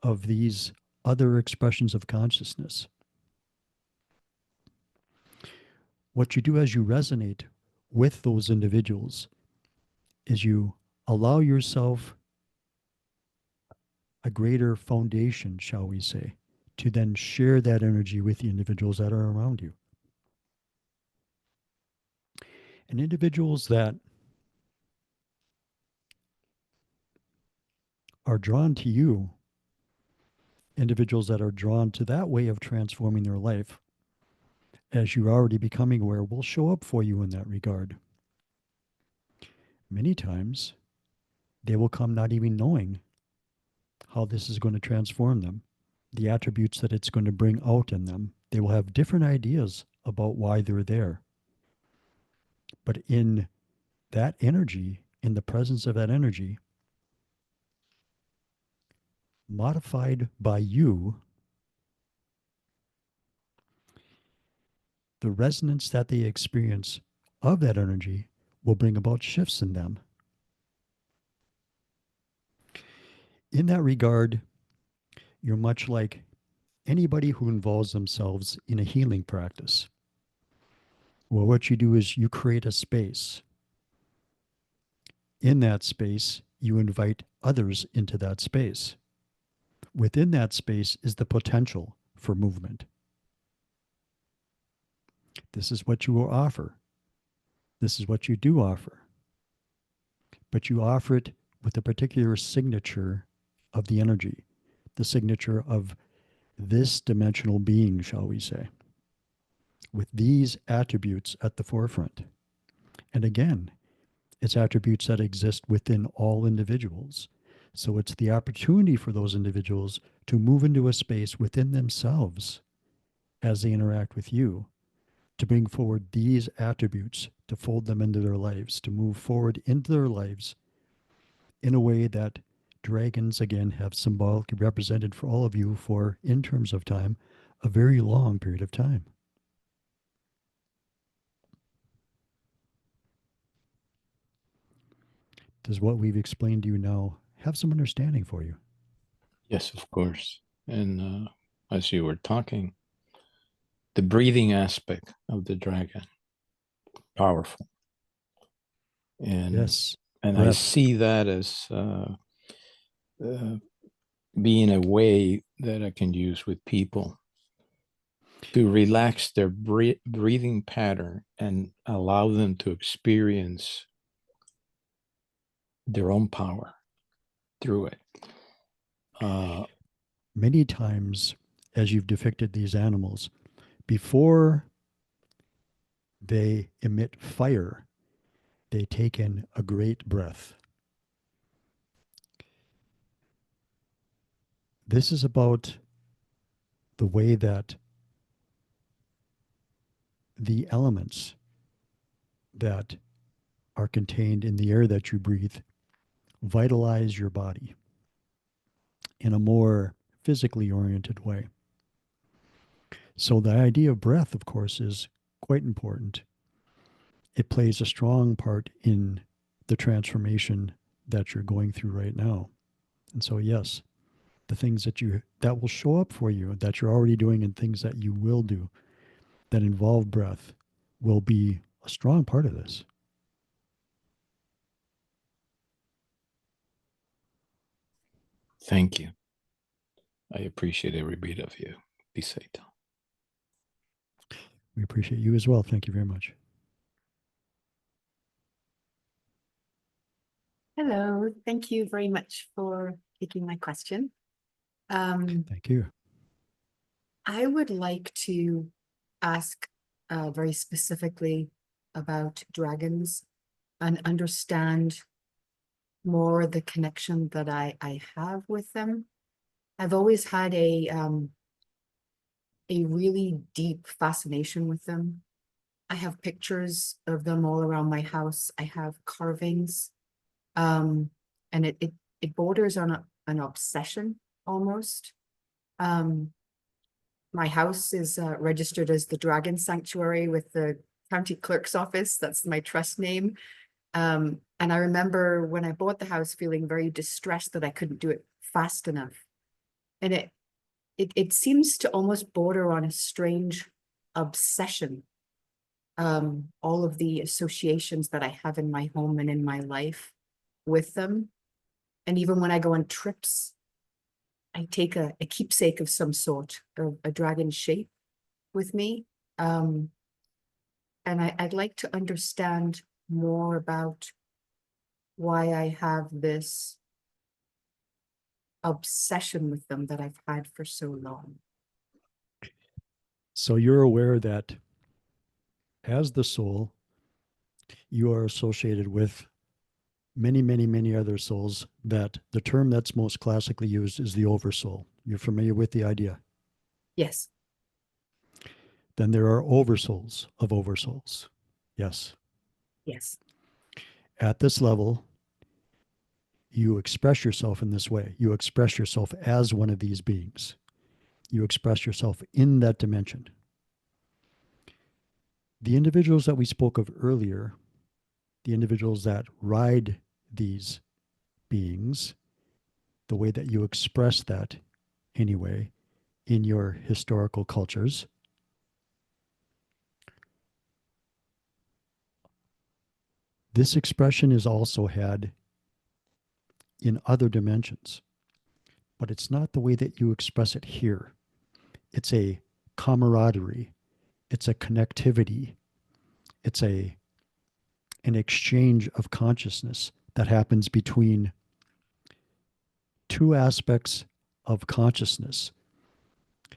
of these other expressions of consciousness, what you do as you resonate with those individuals is you allow yourself a greater foundation, shall we say, to then share that energy with the individuals that are around you. And individuals that are drawn to you, individuals that are drawn to that way of transforming their life, as you're already becoming aware, will show up for you in that regard. Many times, they will come not even knowing how this is going to transform them, the attributes that it's going to bring out in them. They will have different ideas about why they're there. But in that energy, in the presence of that energy, modified by you, the resonance that they experience of that energy will bring about shifts in them. In that regard, you're much like anybody who involves themselves in a healing practice. Well, what you do is you create a space. In that space, you invite others into that space. Within that space is the potential for movement. This is what you will offer. This is what you do offer. But you offer it with a particular signature of the energy, the signature of this dimensional being, shall we say, with these attributes at the forefront. And again, it's attributes that exist within all individuals. So it's the opportunity for those individuals to move into a space within themselves as they interact with you, to bring forward these attributes, to fold them into their lives, to move forward into their lives in a way that dragons, again, have symbolically represented for all of you for, in terms of time, a very long period of time. Does what we've explained to you now have some understanding for you? Yes, of course. And as you were talking, the breathing aspect of the dragon, powerful. And Yes. and I Breath. see that as being a way that I can use with people to relax their breathing pattern and allow them to experience their own power through it. Many times, as you've depicted these animals, before they emit fire, they take in a great breath. This is about the way that the elements that are contained in the air that you breathe vitalize your body in a more physically oriented way. So the idea of breath, of course, is quite important. It plays a strong part in the transformation that you're going through right now. And so, yes, the things that will show up for you, that you're already doing, and things that you will do that involve breath will be a strong part of this. Thank you. I appreciate every bit of you, Dsetu. We appreciate you as well. Thank you very much. Hello, thank you very much for taking my question. Thank you. I would like to ask very specifically about dragons and understand more the connection that I have with them. I've always had a really deep fascination with them. I have pictures of them all around my house. I have carvings, and it borders on an obsession almost. My house is registered as the Dragon Sanctuary with the County Clerk's Office. That's my trust name. And I remember when I bought the house feeling very distressed that I couldn't do it fast enough. And it seems to almost border on a strange obsession. All of the associations that I have in my home and in my life with them. And even when I go on trips, I take a keepsake of some sort, a dragon shape with me. And I'd like to understand more about why I have this obsession with them that I've had for so long. So you're aware that as the soul, you are associated with many, many, many other souls, that the term that's most classically used is the oversoul. You're familiar with the idea? Yes. Then there are oversouls of oversouls. Yes. Yes. At this level, you express yourself in this way. You express yourself as one of these beings. You express yourself in that dimension. The individuals that we spoke of earlier, the individuals that ride these beings, the way that you express that anyway in your historical cultures, this expression is also had in other dimensions, but it's not the way that you express it here. It's a camaraderie, it's a connectivity, it's an exchange of consciousness that happens between two aspects of consciousness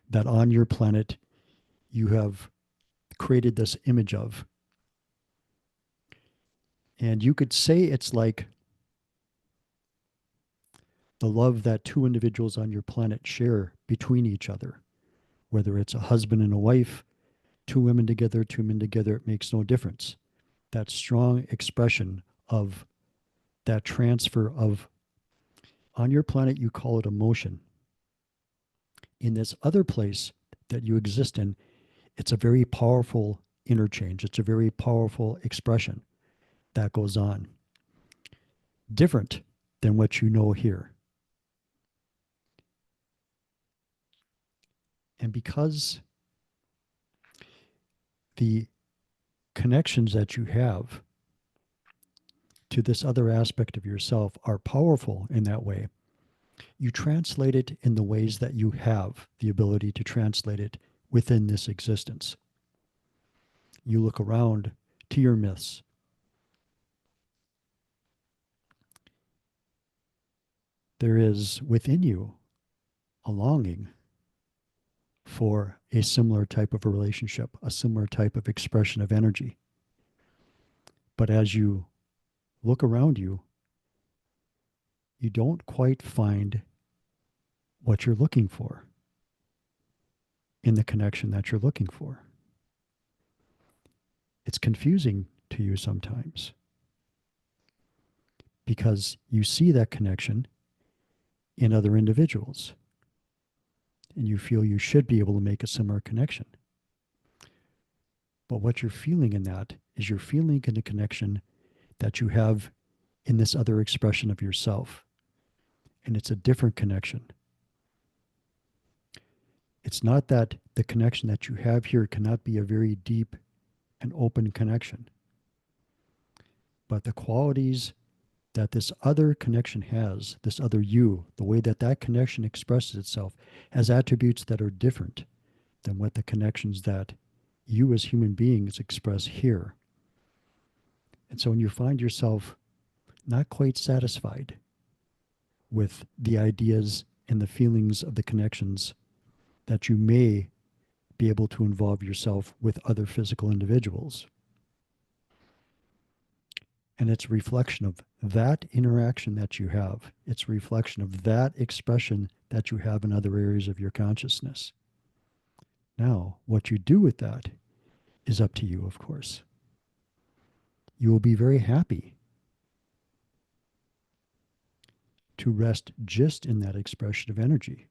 that on your planet you have created this image of. And you could say it's like the love that two individuals on your planet share between each other, whether it's a husband and a wife, two women together, two men together, it makes no difference. That strong expression of that transfer of, on your planet, you call it emotion. In this other place that you exist in, it's a very powerful interchange. It's a very powerful expression that goes on. Different than what you know here. And because the connections that you have to this other aspect of yourself are powerful in that way, you translate it in the ways that you have the ability to translate it within this existence. You look around to your myths. There is within you a longing for a similar type of a relationship, a similar type of expression of energy. But as you look around you, you don't quite find what you're looking for in the connection that you're looking for. It's confusing to you sometimes because you see that connection in other individuals and you feel you should be able to make a similar connection. But what you're feeling in that is you're feeling in the connection that you have in this other expression of yourself. And it's a different connection. It's not that the connection that you have here cannot be a very deep and open connection, but the qualities that this other connection has, this other you, the way that that connection expresses itself, has attributes that are different than what the connections that you as human beings express here. And so when you find yourself not quite satisfied with the ideas and the feelings of the connections that you may be able to involve yourself with other physical individuals. And it's a reflection of that interaction that you have. It's a reflection of that expression that you have in other areas of your consciousness. Now, what you do with that is up to you, of course. You will be very happy to rest just in that expression of energy,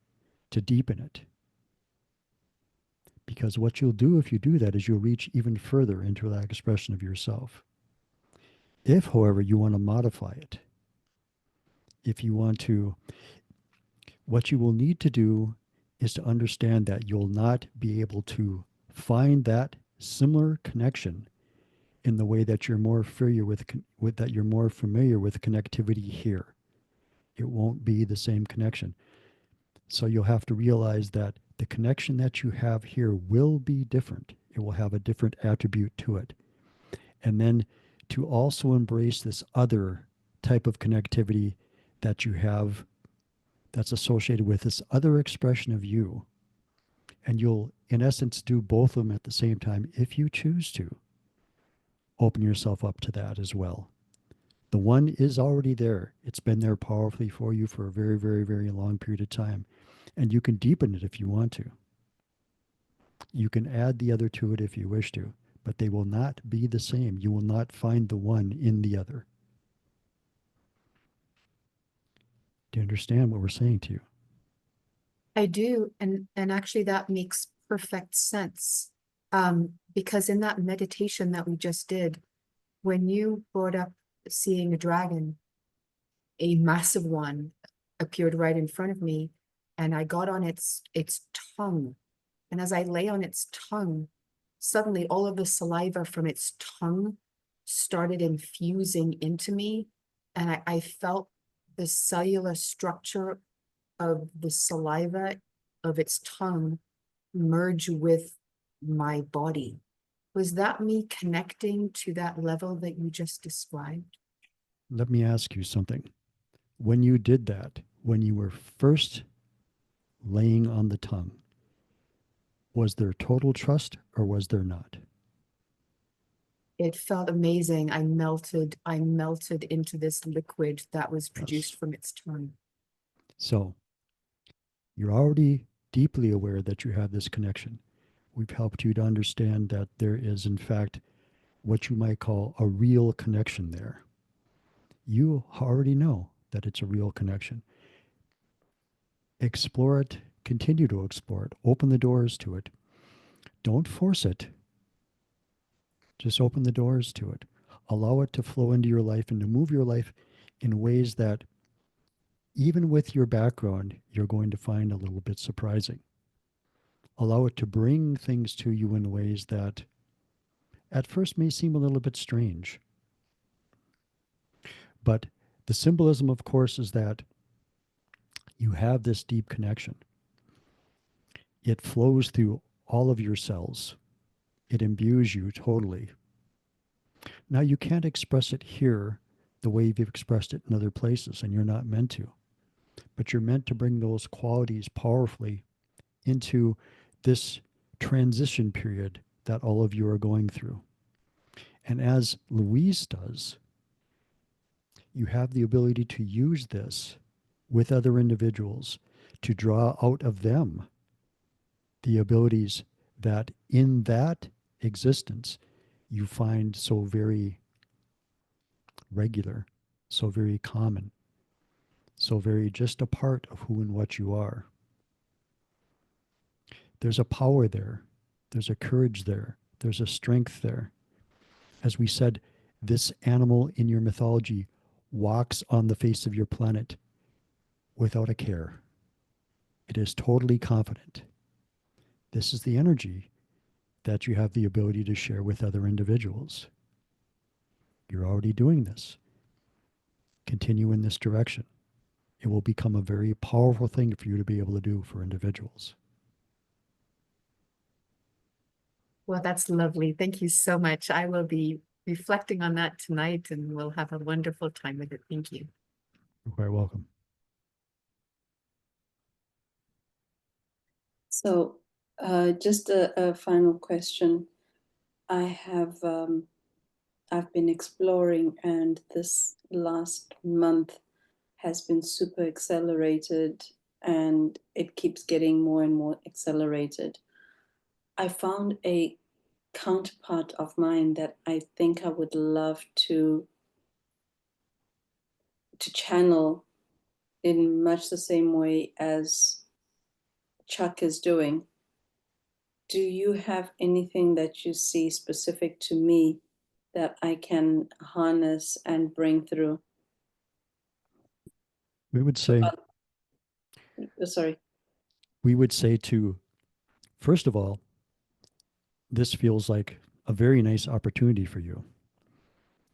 to deepen it. Because what you'll do if you do that is you'll reach even further into that expression of yourself. If, however, you want to modify it, if you want to, what you will need to do is to understand that you'll not be able to find that similar connection in the way that you're more familiar with that you're more familiar with connectivity here. It won't be the same connection. So you'll have to realize that the connection that you have here will be different. It will have a different attribute to it. And then to also embrace this other type of connectivity that you have that's associated with this other expression of you. And you'll, in essence, do both of them at the same time if you choose to. Open yourself up to that as well. The one is already there. It's been there powerfully for you for a very, very, very long period of time. And you can deepen it if you want to. You can add the other to it if you wish to, but they will not be the same. You will not find the one in the other. Do you understand what we're saying to you? I do, and actually that makes perfect sense. Because in that meditation that we just did, when you brought up seeing a dragon, a massive one appeared right in front of me, and I got on its tongue. And as I lay on its tongue, suddenly all of the saliva from its tongue started infusing into me, and I felt the cellular structure of the saliva of its tongue merge with my body. Was that me connecting to that level that you just described? Let me ask you something. When you did that, when you were first laying on the tongue, was there total trust or was there not? It felt amazing. I melted into this liquid that was produced from its tongue. So you're already deeply aware that you have this connection. We've helped you to understand that there is, in fact, what you might call a real connection there. You already know that it's a real connection. Explore it, continue to explore it, open the doors to it. Don't force it. Just open the doors to it. Allow it to flow into your life and to move your life in ways that, even with your background, you're going to find a little bit surprising. Allow it to bring things to you in ways that at first may seem a little bit strange. But the symbolism, of course, is that you have this deep connection. It flows through all of your cells. It imbues you totally. Now, you can't express it here the way you've expressed it in other places, and you're not meant to. But you're meant to bring those qualities powerfully into this transition period that all of you are going through. And as Louise does, you have the ability to use this with other individuals to draw out of them the abilities that in that existence you find so very regular, so very common, so very just a part of who and what you are. There's a power there. There's a courage there. There's a strength there. As we said, this animal in your mythology walks on the face of your planet without a care. It is totally confident. This is the energy that you have the ability to share with other individuals. You're already doing this. Continue in this direction. It will become a very powerful thing for you to be able to do for individuals. Well, that's lovely. Thank you so much. I will be reflecting on that tonight and we'll have a wonderful time with it. Thank you. You're quite welcome. So, just a final question. I've been exploring, and this last month has been super accelerated, and it keeps getting more and more accelerated. I found a counterpart of mine that I think I would love to channel in much the same way as Chuck is doing. Do you have anything that you see specific to me that I can harness and bring through? We would say, Sorry. we would say to, first of all, this feels like a very nice opportunity for you.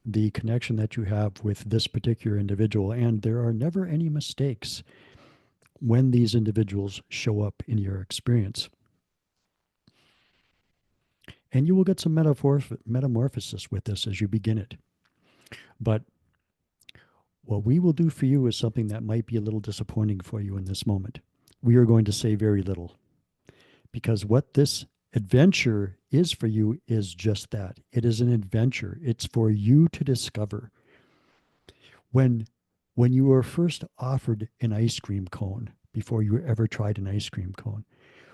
The connection that you have with this particular individual, and there are never any mistakes when these individuals show up in your experience. And you will get some metamorphosis with this as you begin it. But what we will do for you is something that might be a little disappointing for you in this moment. We are going to say very little, because what this adventure is for you is just that. It is an adventure. It's for you to discover. When you were first offered an ice cream cone, before you ever tried an ice cream cone,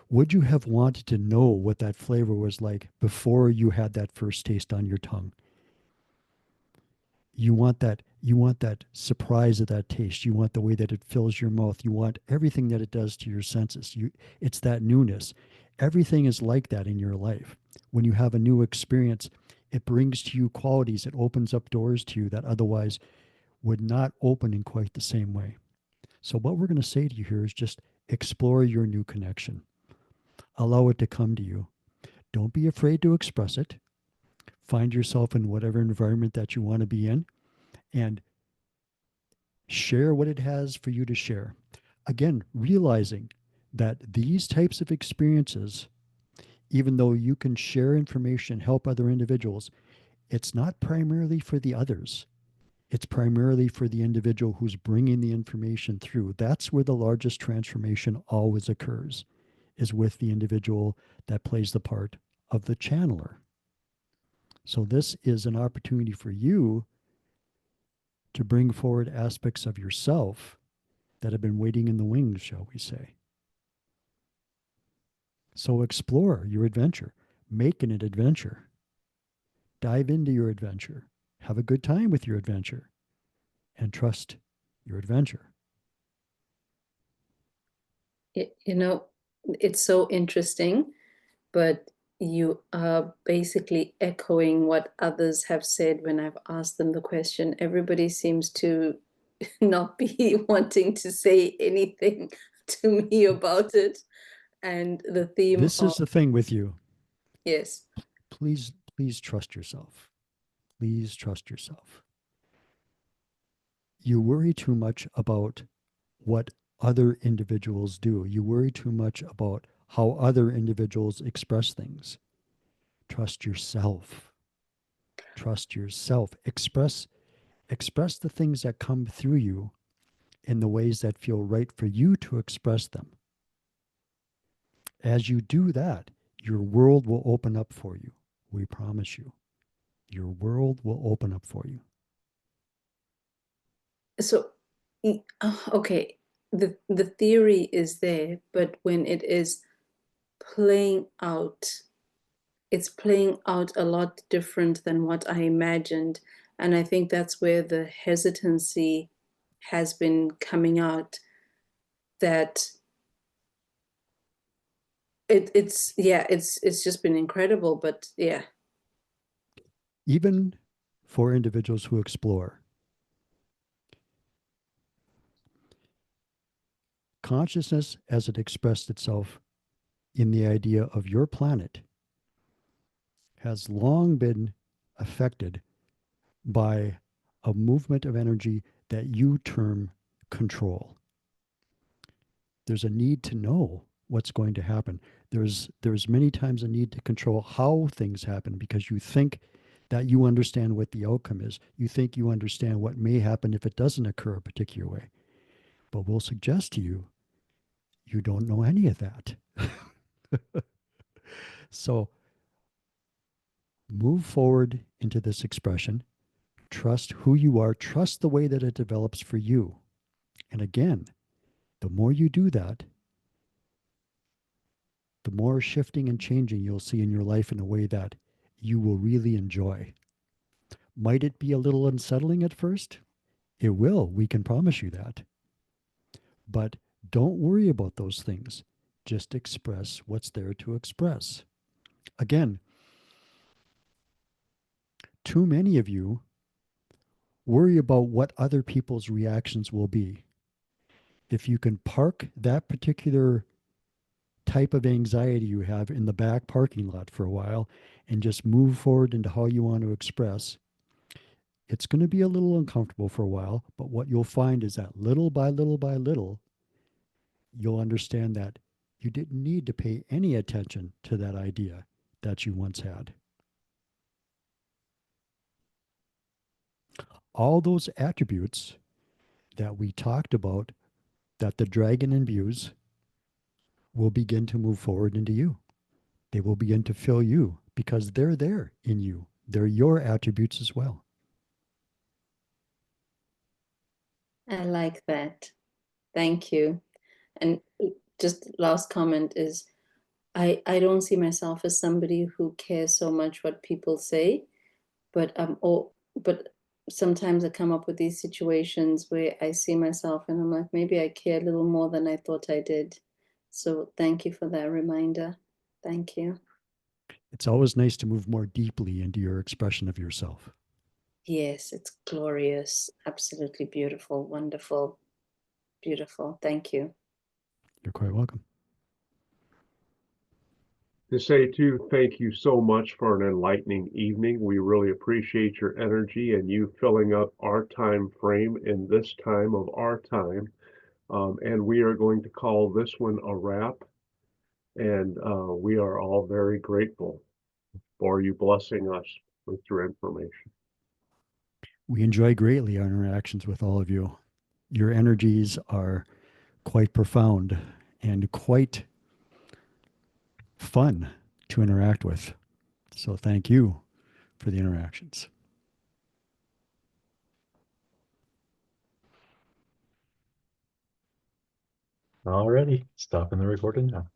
would you have wanted to know what that flavor was like before you had that first taste on your tongue? You want that surprise of that taste. You want the way that it fills your mouth. You want everything that it does to your senses. It's that newness. Everything is like that in your life. When you have a new experience, it brings to you qualities. It opens up doors to you that otherwise would not open in quite the same way. So what we're going to say to you here is just explore your new connection. Allow it to come to you. Don't be afraid to express it. Find yourself in whatever environment that you want to be in and share what it has for you to share. Again, realizing that these types of experiences, even though you can share information, help other individuals, it's not primarily for the others. It's primarily for the individual who's bringing the information through. That's where the largest transformation always occurs, is with the individual that plays the part of the channeler. So this is an opportunity for you to bring forward aspects of yourself that have been waiting in the wings, shall we say. So explore your adventure. Make it an adventure. Dive into your adventure. Have a good time with your adventure. And trust your adventure. You know, it's so interesting, but you are basically echoing what others have said when I've asked them the question. Everybody seems to not be wanting to say anything to me about it. And the theme This of, is the thing with you. yes, Please trust yourself. Please trust yourself. You worry too much about what other individuals do. You worry too much about how other individuals express things. Trust yourself. Trust yourself. Express the things that come through you in the ways that feel right for you to express them. As you do that, your world will open up for you. We promise you. Your world will open up for you. so okay, the theory is there, but when it is playing out, it's playing out a lot different than what I imagined. And I think that's where the hesitancy has been coming out, that it's just been incredible. But yeah, Even for individuals who explore, consciousness as it expressed itself in the idea of your planet has long been affected by a movement of energy that you term control. There's a need to know what's going to happen. There's many times a need to control how things happen because you think that you understand what the outcome is. You think you understand what may happen if it doesn't occur a particular way. But we'll suggest to you, you don't know any of that. So move forward into this expression. Trust who you are. Trust the way that it develops for you. And again, the more you do that, the more shifting and changing you'll see in your life in a way that you will really enjoy. Might it be a little unsettling at first? It will. We can promise you that. But don't worry about those things. Just express what's there to express. Again, too many of you worry about what other people's reactions will be. If you can park that particular type of anxiety you have in the back parking lot for a while and just move forward into how you want to express, it's going to be a little uncomfortable for a while, but what you'll find is that little by little by little, you'll understand that you didn't need to pay any attention to that idea that you once had. All those attributes that we talked about that the dragon imbues will begin to move forward into you. They will begin to fill you because they're there in you. They're your attributes as well. I like that. Thank you. And just last comment is I don't see myself as somebody who cares so much what people say, but but sometimes I come up with these situations where I see myself and I'm like, maybe I care a little more than I thought I did. So thank you for that reminder. Thank you. It's always nice to move more deeply into your expression of yourself. Yes, it's glorious. Absolutely beautiful, wonderful, beautiful. Thank you. You're quite welcome. Dsetu, thank you so much for an enlightening evening. We really appreciate your energy and you filling up our time frame in this time of our time. And we are going to call this one a wrap. And we are all very grateful for you blessing us with your information. We enjoy greatly our interactions with all of you. Your energies are quite profound and quite fun to interact with. So thank you for the interactions. Alrighty, stopping the recording now.